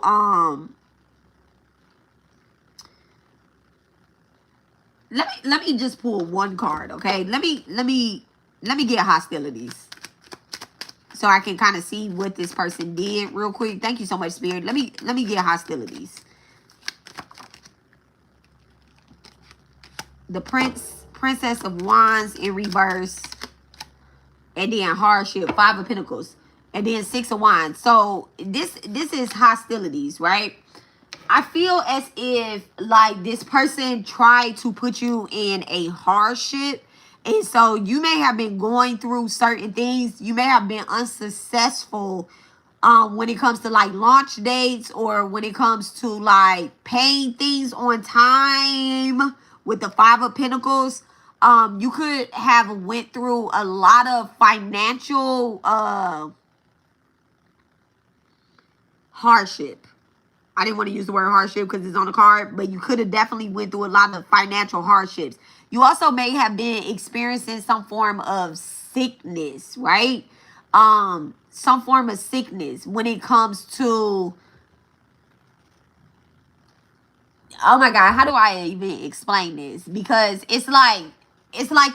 let me just pull one card. Okay. Let me get hostilities so I can kind of see what this person did real quick. Thank you so much, Spirit. Let me get hostilities. The Princess of Wands in reverse. And then hardship, 5 of Pentacles. And then 6 of Wands. So this is hostilities, right? I feel as if like this person tried to put you in a hardship. And so you may have been going through certain things. You may have been unsuccessful when it comes to like launch dates, or when it comes to like paying things on time with the 5 of Pentacles. You could have went through a lot of financial hardship. I didn't want to use the word hardship because it's on the card, but you could have definitely went through a lot of financial hardships. You also may have been experiencing some form of sickness, right? Some form of sickness when it comes to, oh my God, how do I even explain this? Because it's like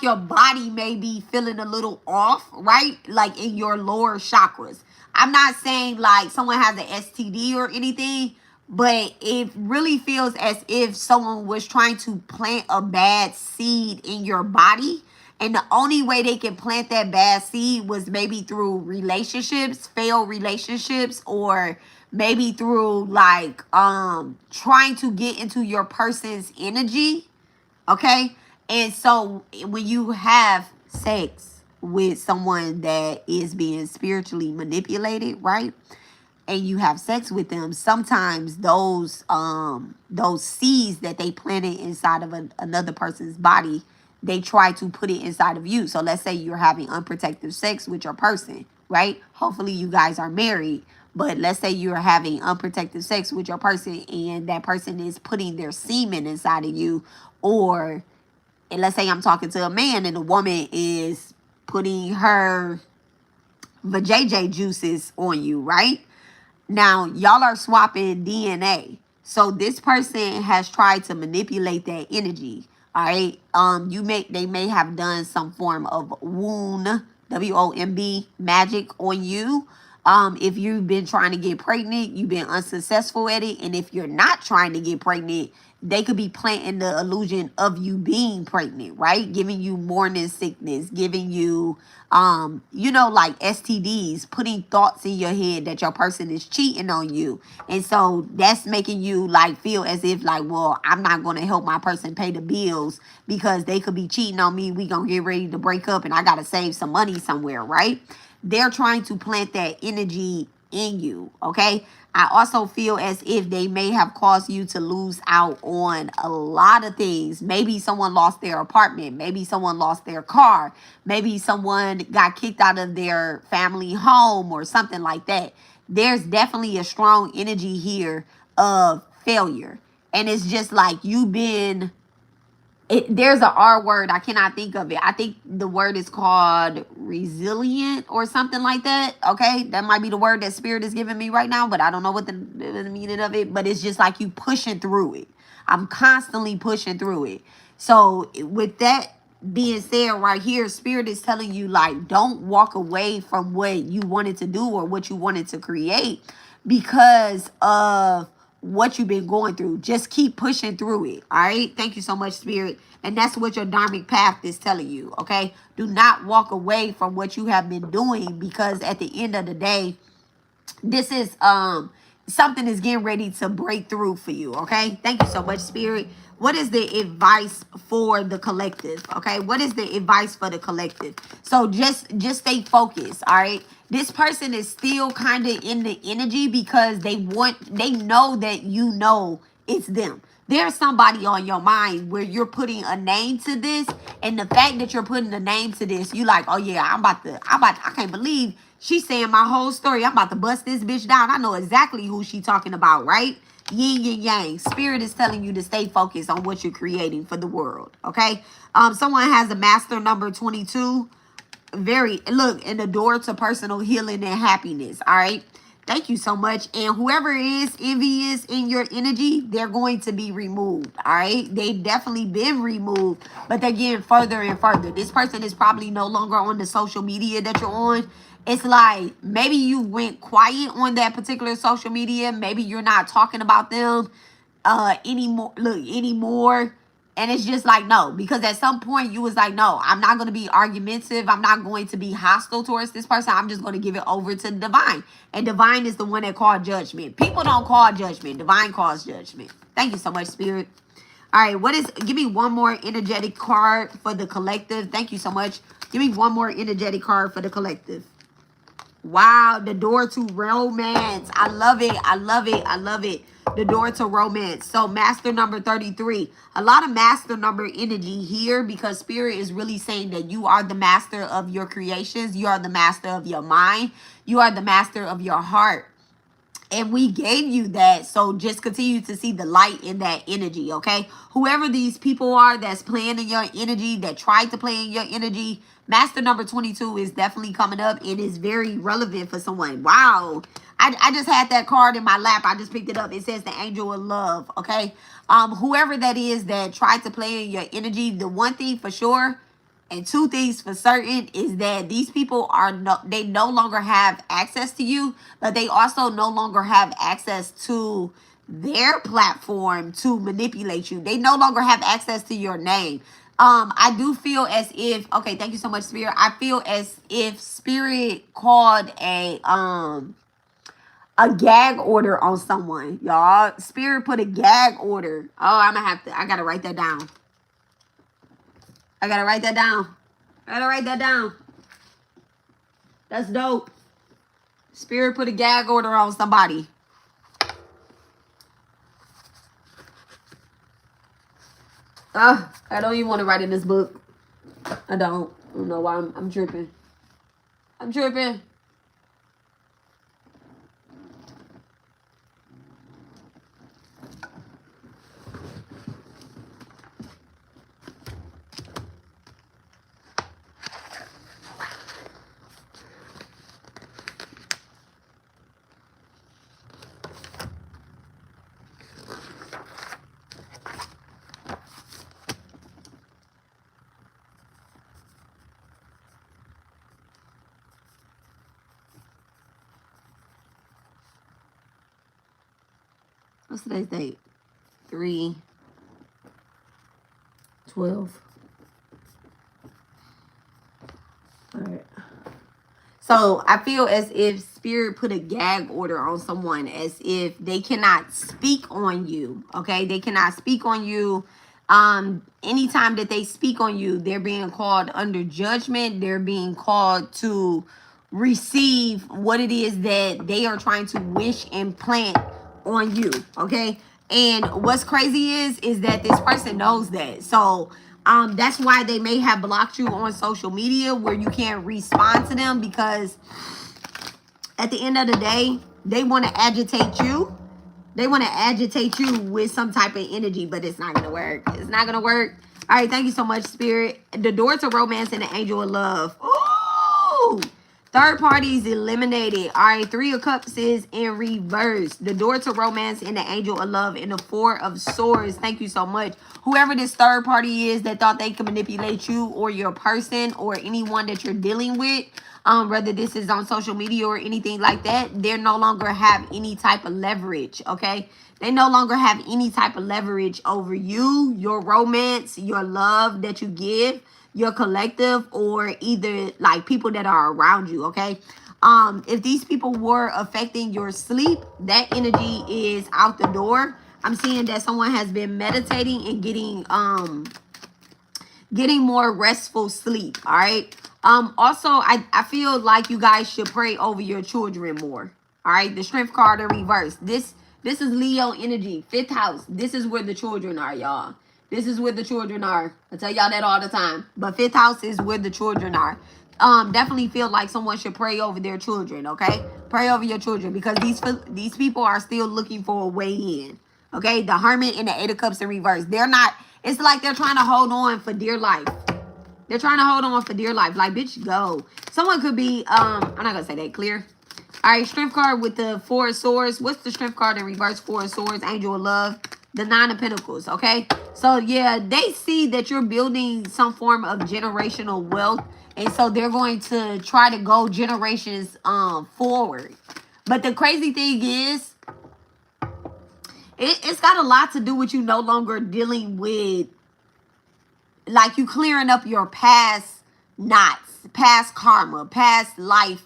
your body may be feeling a little off, right? Like in your lower chakras. I'm not saying like someone has an STD or anything, but it really feels as if someone was trying to plant a bad seed in your body. And the only way they can plant that bad seed was maybe through relationships, failed relationships, or maybe through like trying to get into your person's energy. Okay? And so when you have sex with someone that is being spiritually manipulated, right? And you have sex with them, sometimes those seeds that they planted inside of another person's body, they try to put it inside of you. So let's say you're having unprotected sex with your person, right? Hopefully you guys are married, but let's say you're having unprotected sex with your person and that person is putting their semen inside of you. Or, and let's say I'm talking to a man and a woman is putting her vajayjay juices on you, right? Now, y'all are swapping DNA. So this person has tried to manipulate that energy. All right. They may have done some form of wound, WOMB magic on you. If you've been trying to get pregnant, you've been unsuccessful at it. And if you're not trying to get pregnant, they could be planting the illusion of you being pregnant, right? Giving you morning sickness, giving you, like STDs, putting thoughts in your head that your person is cheating on you. And so that's making you like feel as if like, well, I'm not going to help my person pay the bills because they could be cheating on me. We going to get ready to break up and I got to save some money somewhere, right? They're trying to plant that energy in you, okay? I also feel as if they may have caused you to lose out on a lot of things. Maybe someone lost their apartment. Maybe someone lost their car. Maybe someone got kicked out of their family home or something like that. There's definitely a strong energy here of failure. And it's just like you've been... there's a R word. I cannot think of it. I think the word is called resilient or something like that. Okay. That might be the word that spirit is giving me right now, but I don't know what the meaning of it. But it's just like you pushing through it. I'm constantly pushing through it. So with that being said right here, spirit is telling you like, don't walk away from what you wanted to do or what you wanted to create because of what you've been going through. Just keep pushing through it. All right. Thank you so much, spirit. And that's what your dharmic path is telling you. Okay. Do not walk away from what you have been doing because at the end of the day, this is something is getting ready to break through for you. Okay. Thank you so much, spirit. What is the advice for the collective? Okay. What is the advice for the collective? So just stay focused. All right. This person is still kind of in the energy because they know that you know it's them. There's somebody on your mind where you're putting a name to this. And the fact that you're putting a name to this, you like, oh yeah, I can't believe she's saying my whole story. I'm about to bust this bitch down. I know exactly who she talking about, right? Yin and yang. Spirit is telling you to stay focused on what you're creating for the world. Okay. Someone has a master number 22. Look, in the door to personal healing and happiness. All right. Thank you so much. And whoever is envious in your energy, they're going to be removed. All right. They've definitely been removed, but they're getting further and further. This person is probably no longer on the social media that you're on. It's like maybe you went quiet on that particular social media. Maybe you're not talking about them anymore. And it's just like, no, because at some point you was like, no, I'm not going to be argumentative. I'm not going to be hostile towards this person. I'm just going to give it over to divine. And divine is the one that called judgment. People don't call judgment. Divine calls judgment. Thank you so much, spirit. All right. Give me one more energetic card for the collective. Thank you so much. Give me one more energetic card for the collective. Wow, the door to romance. I love it. I love it. I love it. The door to romance. So master number 33. A lot of master number energy here because spirit is really saying that you are the master of your creations. You are the master of your mind. You are the master of your heart. And we gave you that, so just continue to see the light in that energy, okay? Whoever these people are that's playing in your energy, that tried to play in your energy, master number 22 is definitely coming up and is very relevant for someone. Wow. I just had that card in my lap. I just picked it up. It says the angel of love, okay? Whoever that is that tried to play in your energy, the one thing for sure, and two things for certain is that these people are they no longer have access to you, but they also no longer have access to their platform to manipulate you. They no longer have access to your name. I do feel as if, okay, thank you so much, Spirit. I feel as if Spirit called a gag order on someone, y'all. Spirit put a gag order. Oh, I gotta write that down. I gotta write that down. I gotta write that down. That's dope. Spirit put a gag order on somebody. I don't even want to write in this book. I don't know why I'm tripping. I'm tripping. What's today's date? 3/12. All right. So I feel as if Spirit put a gag order on someone, as if they cannot speak on you. Okay, they cannot speak on you. Anytime that they speak on you, they're being called under judgment. They're being called to receive what it is that they are trying to wish and plant on you. Okay, and what's crazy is that this person knows that. So that's why they may have blocked you on social media where you can't respond to them, because at the end of the day, they want to agitate you. They want to agitate you with some type of energy, but it's not going to work. It's not going to work. All right, thank you so much, Spirit. The door to romance and the angel of love. Ooh! Third party is eliminated. All right, 3 of Cups is in reverse. The door to romance and the angel of love and the 4 of Swords. Thank you so much. Whoever this third party is that thought they can manipulate you or your person or anyone that you're dealing with, whether this is on social media or anything like that, they no longer have any type of leverage, okay? They no longer have any type of leverage over you, your romance, your love that you give, your collective, or either like people that are around you, okay? If these people were affecting your sleep, that energy is out the door. I'm seeing that someone has been meditating and getting more restful sleep. All right. Also, I feel like you guys should pray over your children more. All right. The Strength card in reverse. This is Leo energy, 5th house. This is where the children are, y'all. This is where the children are. I tell y'all that all the time. But 5th house is where the children are. Definitely feel like someone should pray over their children, okay? Pray over your children, because these people are still looking for a way in. Okay, the Hermit and the 8 of Cups in reverse. They're not, it's like they're trying to hold on for dear life. They're trying to hold on for dear life. Like, bitch, go. Someone could be, I'm not going to say that, clear. All right, Strength card with the 4 of Swords. What's the Strength card in reverse? 4 of Swords, Angel of Love, the 9 of Pentacles, okay? So, yeah, they see that you're building some form of generational wealth. And so they're going to try to go generations forward. But the crazy thing is, it's got a lot to do with you no longer dealing with, like, you clearing up your past knots, past karma, past life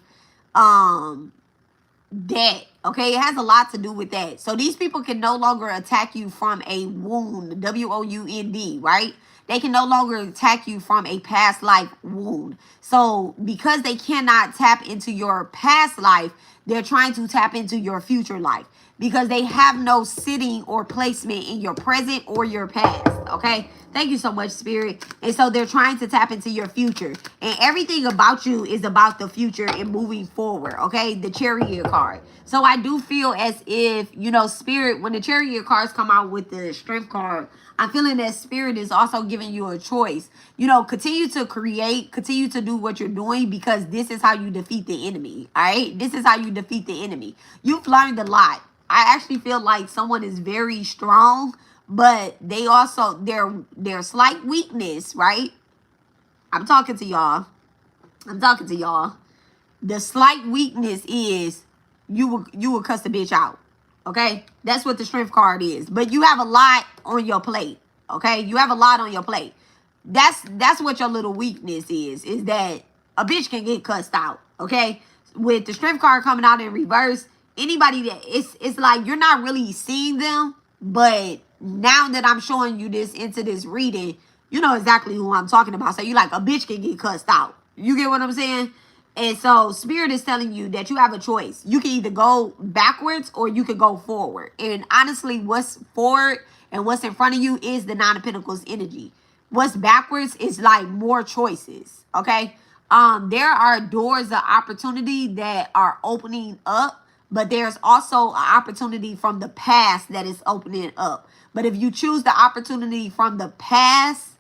that, okay? It has a lot to do with that. So these people can no longer attack you from a wound, W-O-U-N-D, right? They can no longer attack you from a past life wound. So because they cannot tap into your past life, they're trying to tap into your future life because they have no sitting or placement in your present or your past, okay? Thank you so much, Spirit. And so they're trying to tap into your future. And everything about you is about the future and moving forward, okay? The Chariot card. So I do feel as if, you know, Spirit, when the Chariot cards come out with the Strength card, I'm feeling that Spirit is also giving you a choice. You know, continue to create, continue to do what you're doing because this is how you defeat the enemy, all right? This is how you defeat the enemy. You've learned a lot. I actually feel like someone is very strong, but they also, their slight weakness, right? I'm talking to y'all. I'm talking to y'all. The slight weakness is you will cuss the bitch out. Okay? That's what the Strength card is. But you have a lot on your plate. Okay? You have a lot on your plate. That's what your little weakness is that a bitch can get cussed out. Okay? With the Strength card coming out in reverse, anybody that it's like you're not really seeing them, but now that I'm showing you this into this reading, you know exactly who I'm talking about. So you like a bitch can get cussed out. You get what I'm saying? And so Spirit is telling you that you have a choice. You can either go backwards or you can go forward. And honestly, what's forward and what's in front of you is the Nine of Pentacles energy. What's backwards is like more choices. Okay. There are doors of opportunity that are opening up, but there's also an opportunity from the past that is opening up. But if you choose the opportunity from the past,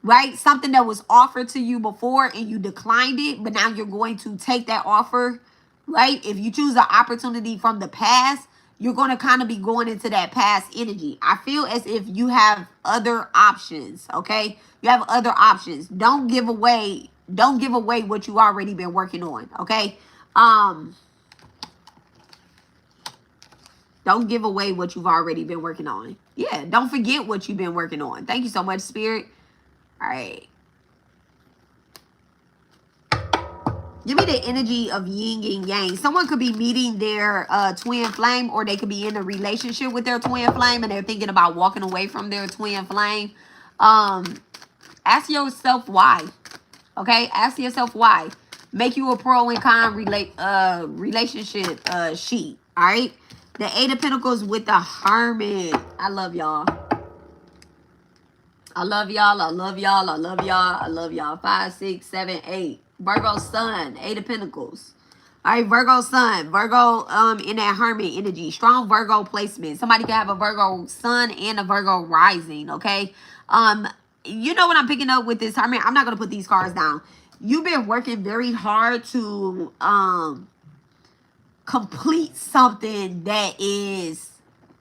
right, something that was offered to you before and you declined it, but now you're going to take that offer, right? If you choose the opportunity from the past, you're going to kind of be going into that past energy. I feel as if you have other options, okay? You have other options. Don't give away what you already been working on, okay? Don't give away what you've already been working on. Yeah, don't forget what you've been working on. Thank you so much, Spirit. All right. Give me the energy of yin and yang. Someone could be meeting their twin flame, or they could be in a relationship with their twin flame and they're thinking about walking away from their twin flame. Ask yourself why. Okay? Ask yourself why. Make you a pro and con relationship sheet. All right? The Eight of Pentacles with the Hermit. I love y'all. I love y'all. I love y'all. I love y'all. I love y'all. 5, 6, 7, 8. Virgo Sun. Eight of Pentacles. All right, Virgo Sun. Virgo in that Hermit energy. Strong Virgo placement. Somebody can have a Virgo Sun and a Virgo Rising, okay? You know what I'm picking up with this Hermit? I'm not going to put these cards down. You've been working very hard to complete something that is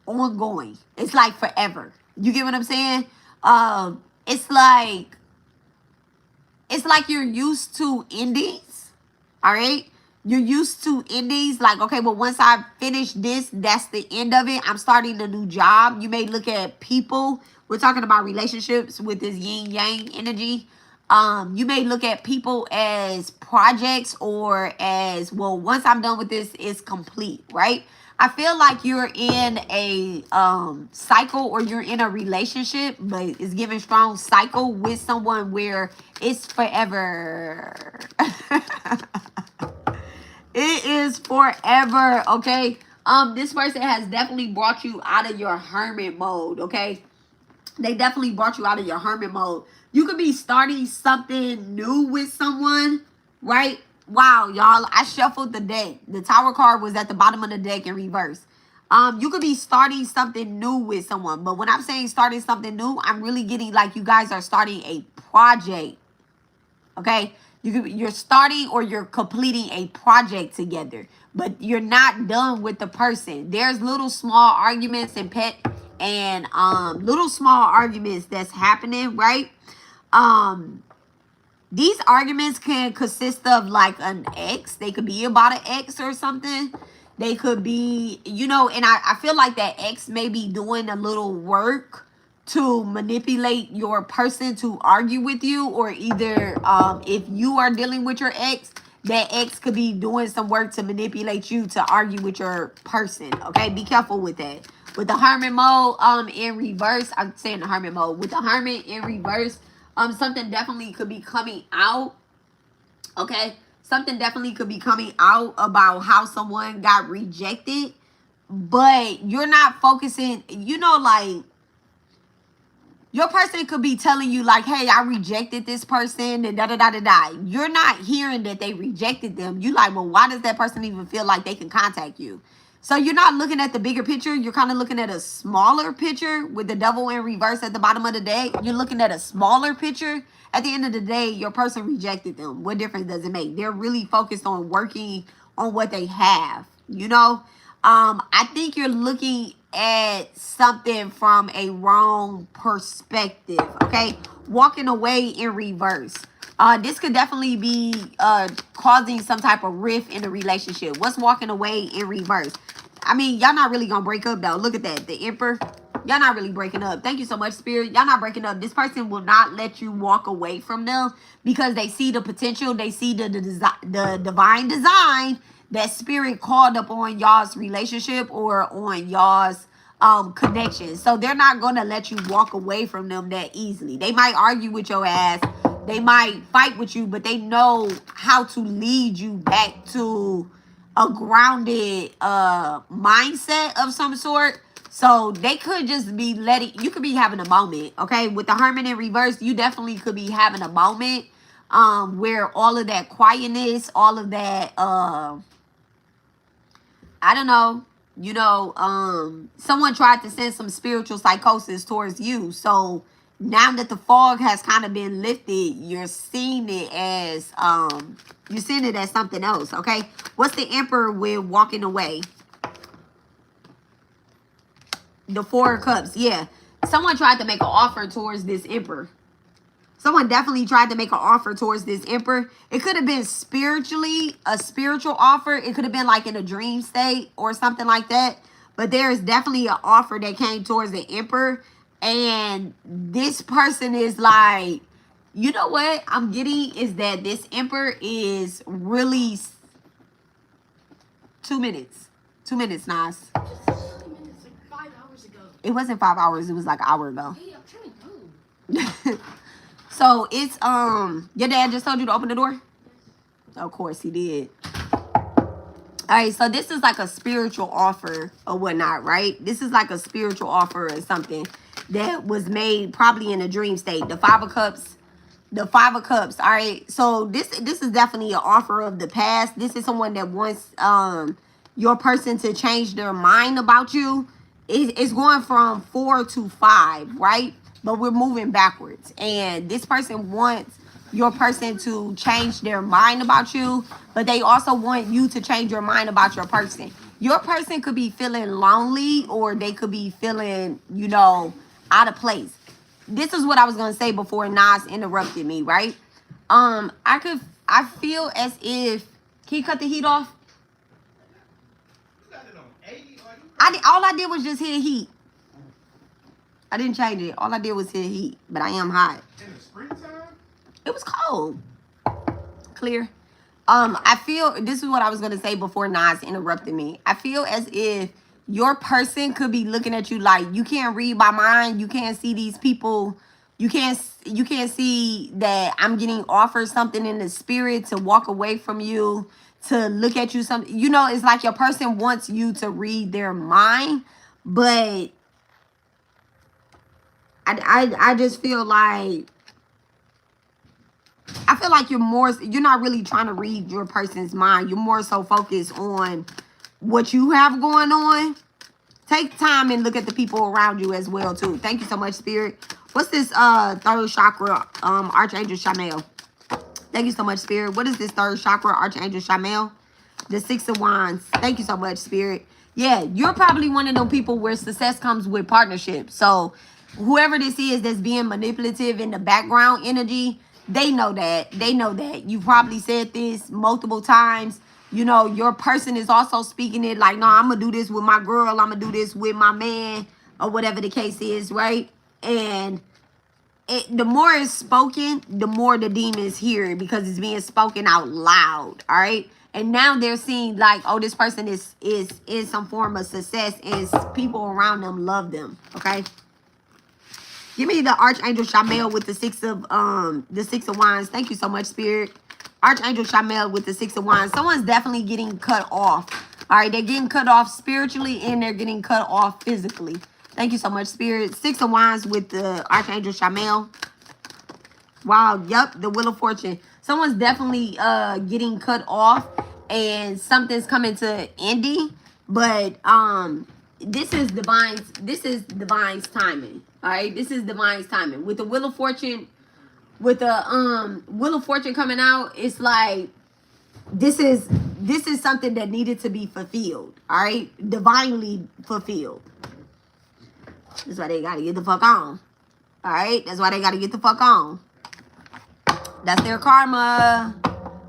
ongoing. It's like forever. You get what I'm saying? It's like you're used to endings. All right? You're used to endings. Like, okay, well, once I finish this, that's the end of it. I'm starting a new job. You may look at people. We're talking about relationships with this yin yang energy. You may look at people as projects or as, well, once I'm done with this, it's complete, right? I feel like you're in a cycle, or you're in a relationship, but it's giving strong cycle with someone where it's forever. It is forever, okay? This person has definitely brought you out of your hermit mode, okay? They definitely brought you out of your hermit mode. You could be starting something new with someone, right? Wow, y'all, I shuffled the deck. The Tower card was at the bottom of the deck in reverse. You could be starting something new with someone. But when I'm saying starting something new, I'm really getting like you guys are starting a project, okay? You're starting or you're completing a project together. But you're not done with the person. There's little small arguments and little small arguments that's happening, right? These arguments can consist of like an ex. They could be about an ex or something. They could be, you know, and I feel like that ex may be doing a little work to manipulate your person to argue with you, or either if you are dealing with your ex, that ex could be doing some work to manipulate you to argue with your person. Okay, be careful with that. With the hermit mode in reverse, I'm saying the hermit mode. With the hermit in reverse, something definitely could be coming out. Okay, something definitely could be coming out about how someone got rejected, but you're not focusing, you know, like your person could be telling you like, hey, I rejected this person and da-da-da-da-da. You're not hearing that they rejected them. You like, well, why does that person even feel like they can contact you? So you're not looking at the bigger picture. You're kind of looking at a smaller picture with the devil in reverse at the bottom of the deck. You're looking at a smaller picture. At the end of the day, your person rejected them. What difference does it make? They're really focused on working on what they have, you know? I think you're looking at something from a wrong perspective, okay? Walking away in reverse. This could definitely be causing some type of rift in the relationship. What's walking away in reverse? I mean, y'all not really gonna break up though. Look at that, the Emperor. Y'all not really breaking up. Thank you so much, Spirit. Y'all not breaking up. This person will not let you walk away from them because they see the potential. They see the divine design that Spirit called up on y'all's relationship or on y'all's connection. So they're not gonna let you walk away from them that easily. They might argue with your ass. They might fight with you, but they know how to lead you back to a grounded mindset of some sort. So they could just be you could be having a moment, okay? With the hermit in reverse, you definitely could be having a moment where all of that quietness, all of that, I don't know, you know, someone tried to send some spiritual psychosis towards you. So now that the fog has kind of been lifted, you're seeing it as, something else, okay? What's the Emperor with walking away? The Four of Cups, yeah. Someone tried to make an offer towards this Emperor. Someone definitely tried to make an offer towards this Emperor. It could have been spiritually, a spiritual offer. It could have been like in a dream state or something like that. But there's definitely an offer that came towards the Emperor. And this person is like, you know what I'm getting is that this Emperor is really 2 minutes. 2 minutes, Nas. It wasn't 5 hours. It was like an hour ago.
Hey, I'm trying to go.
So it's your dad just told you to open the door? Of course he did. All right, so this is like a spiritual offer or whatnot, right? This is like a spiritual offer or something that was made probably in a dream state. The Five of Cups. The Five of Cups. All right. So this is definitely an offer of the past. This is someone that wants your person to change their mind about you. It's going from 4 to 5, right? But we're moving backwards. And this person wants your person to change their mind about you, but they also want you to change your mind about your person. Your person could be feeling lonely or they could be feeling, you know, out of place. This is what I was going to say before Nas interrupted me, right? I feel as if, can you cut the heat off? All I did was just hit heat. I didn't change it. All I did was hit heat, but I am hot.
In the springtime?
It was cold. Clear. I feel, this is what I was going to say before Nas interrupted me. I feel as if your person could be looking at you like, you can't read my mind. You can't see these people. You can't see that I'm getting offered something in the spirit to walk away from you, to look at you something. You know, it's like your person wants you to read their mind, but I just feel like, I feel like you're not really trying to read your person's mind. You're more so focused on what you have going on. Take time and look at the people around you as well, too. Thank you so much, Spirit. What's this third chakra, Archangel Shamael? Thank you so much, Spirit. What is this third chakra, Archangel Shamael? The Six of Wands. Thank you so much, Spirit. Yeah, you're probably one of those people where success comes with partnership. So whoever this is that's being manipulative in the background energy, they know that. They know that. You probably said this multiple times. You know, your person is also speaking it like, no, I'm going to do this with my girl. I'm going to do this with my man or whatever the case is, right? And the more it's spoken, the more the demons hear it because it's being spoken out loud. All right. And now they're seeing like, oh, this person is in some form of success, and people around them love them. Okay. Give me the Archangel Shamel with the six of wands. Thank you so much, Spirit. Archangel Shamel with the 6 of wands. Someone's definitely getting cut off. All right, they're getting cut off spiritually and they're getting cut off physically. Thank you so much, Spirit. 6 of wands with the Archangel Shamel. Wow, yep, the Wheel of Fortune. Someone's definitely getting cut off and something's coming to ending. But this is divine's timing. All right, this is divine's timing. With the Wheel of Fortune, with the Wheel of Fortune coming out, it's like this is something that needed to be fulfilled. All right, divinely fulfilled. That's why they gotta get the fuck on. All right, that's why they gotta get the fuck on. That's their karma.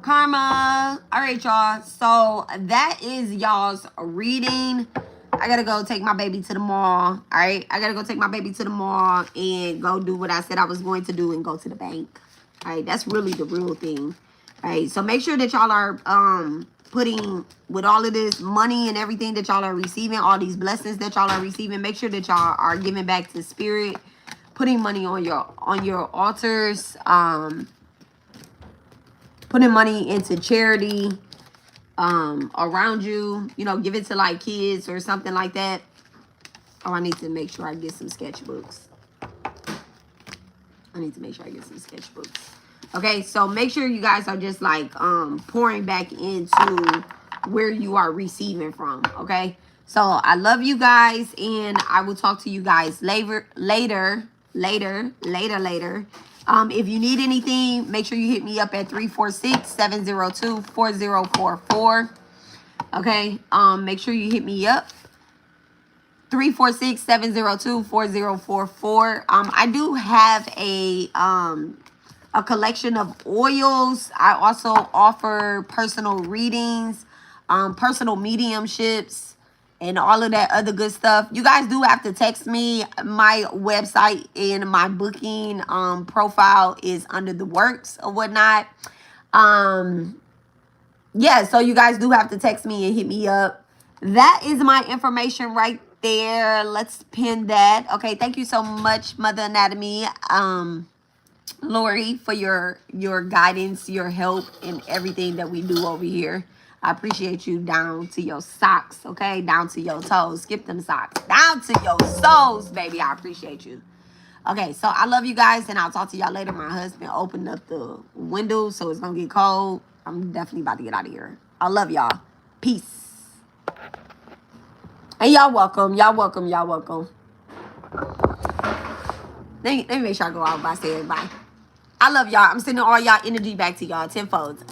Karma. All right, y'all. So that is y'all's reading. I gotta go take my baby to the mall. All right, I gotta go take my baby to the mall and go do what I said I was going to do and go to the bank. All right, that's really the real thing. All right, so make sure that y'all are putting, with all of this money and everything that y'all are receiving, all these blessings that y'all are receiving, make sure that y'all are giving back to spirit, putting money on your altars, putting money into charity. Around you, you know, give it to like kids or something like that. Oh, I need to make sure I get some sketchbooks. Okay, so make sure you guys are just like pouring back into where you are receiving from. Okay, so I love you guys, and I will talk to you guys later. If you need anything, make sure you hit me up at 346-702-4044. Okay. Make sure you hit me up. 346-702-4044. I do have a collection of oils. I also offer personal readings, personal mediumships, and all of that other good stuff. You guys do have to text me. My website and my booking profile is under the works or whatnot. Yeah, so you guys do have to text me and hit me up. That is my information right there. Let's pin that. Okay, thank you so much, Mother Anatomy. Lori, for your guidance, your help, and everything that we do over here. I appreciate you down to your socks, okay? Down to your toes. Skip them socks. Down to your soles, baby. I appreciate you. Okay, so I love you guys, and I'll talk to y'all later. My husband opened up the window, so it's going to get cold. I'm definitely about to get out of here. I love y'all. Peace. And y'all welcome. Y'all welcome. Y'all welcome. Let me make sure I go out by saying bye. I love y'all. I'm sending all y'all energy back to y'all tenfold.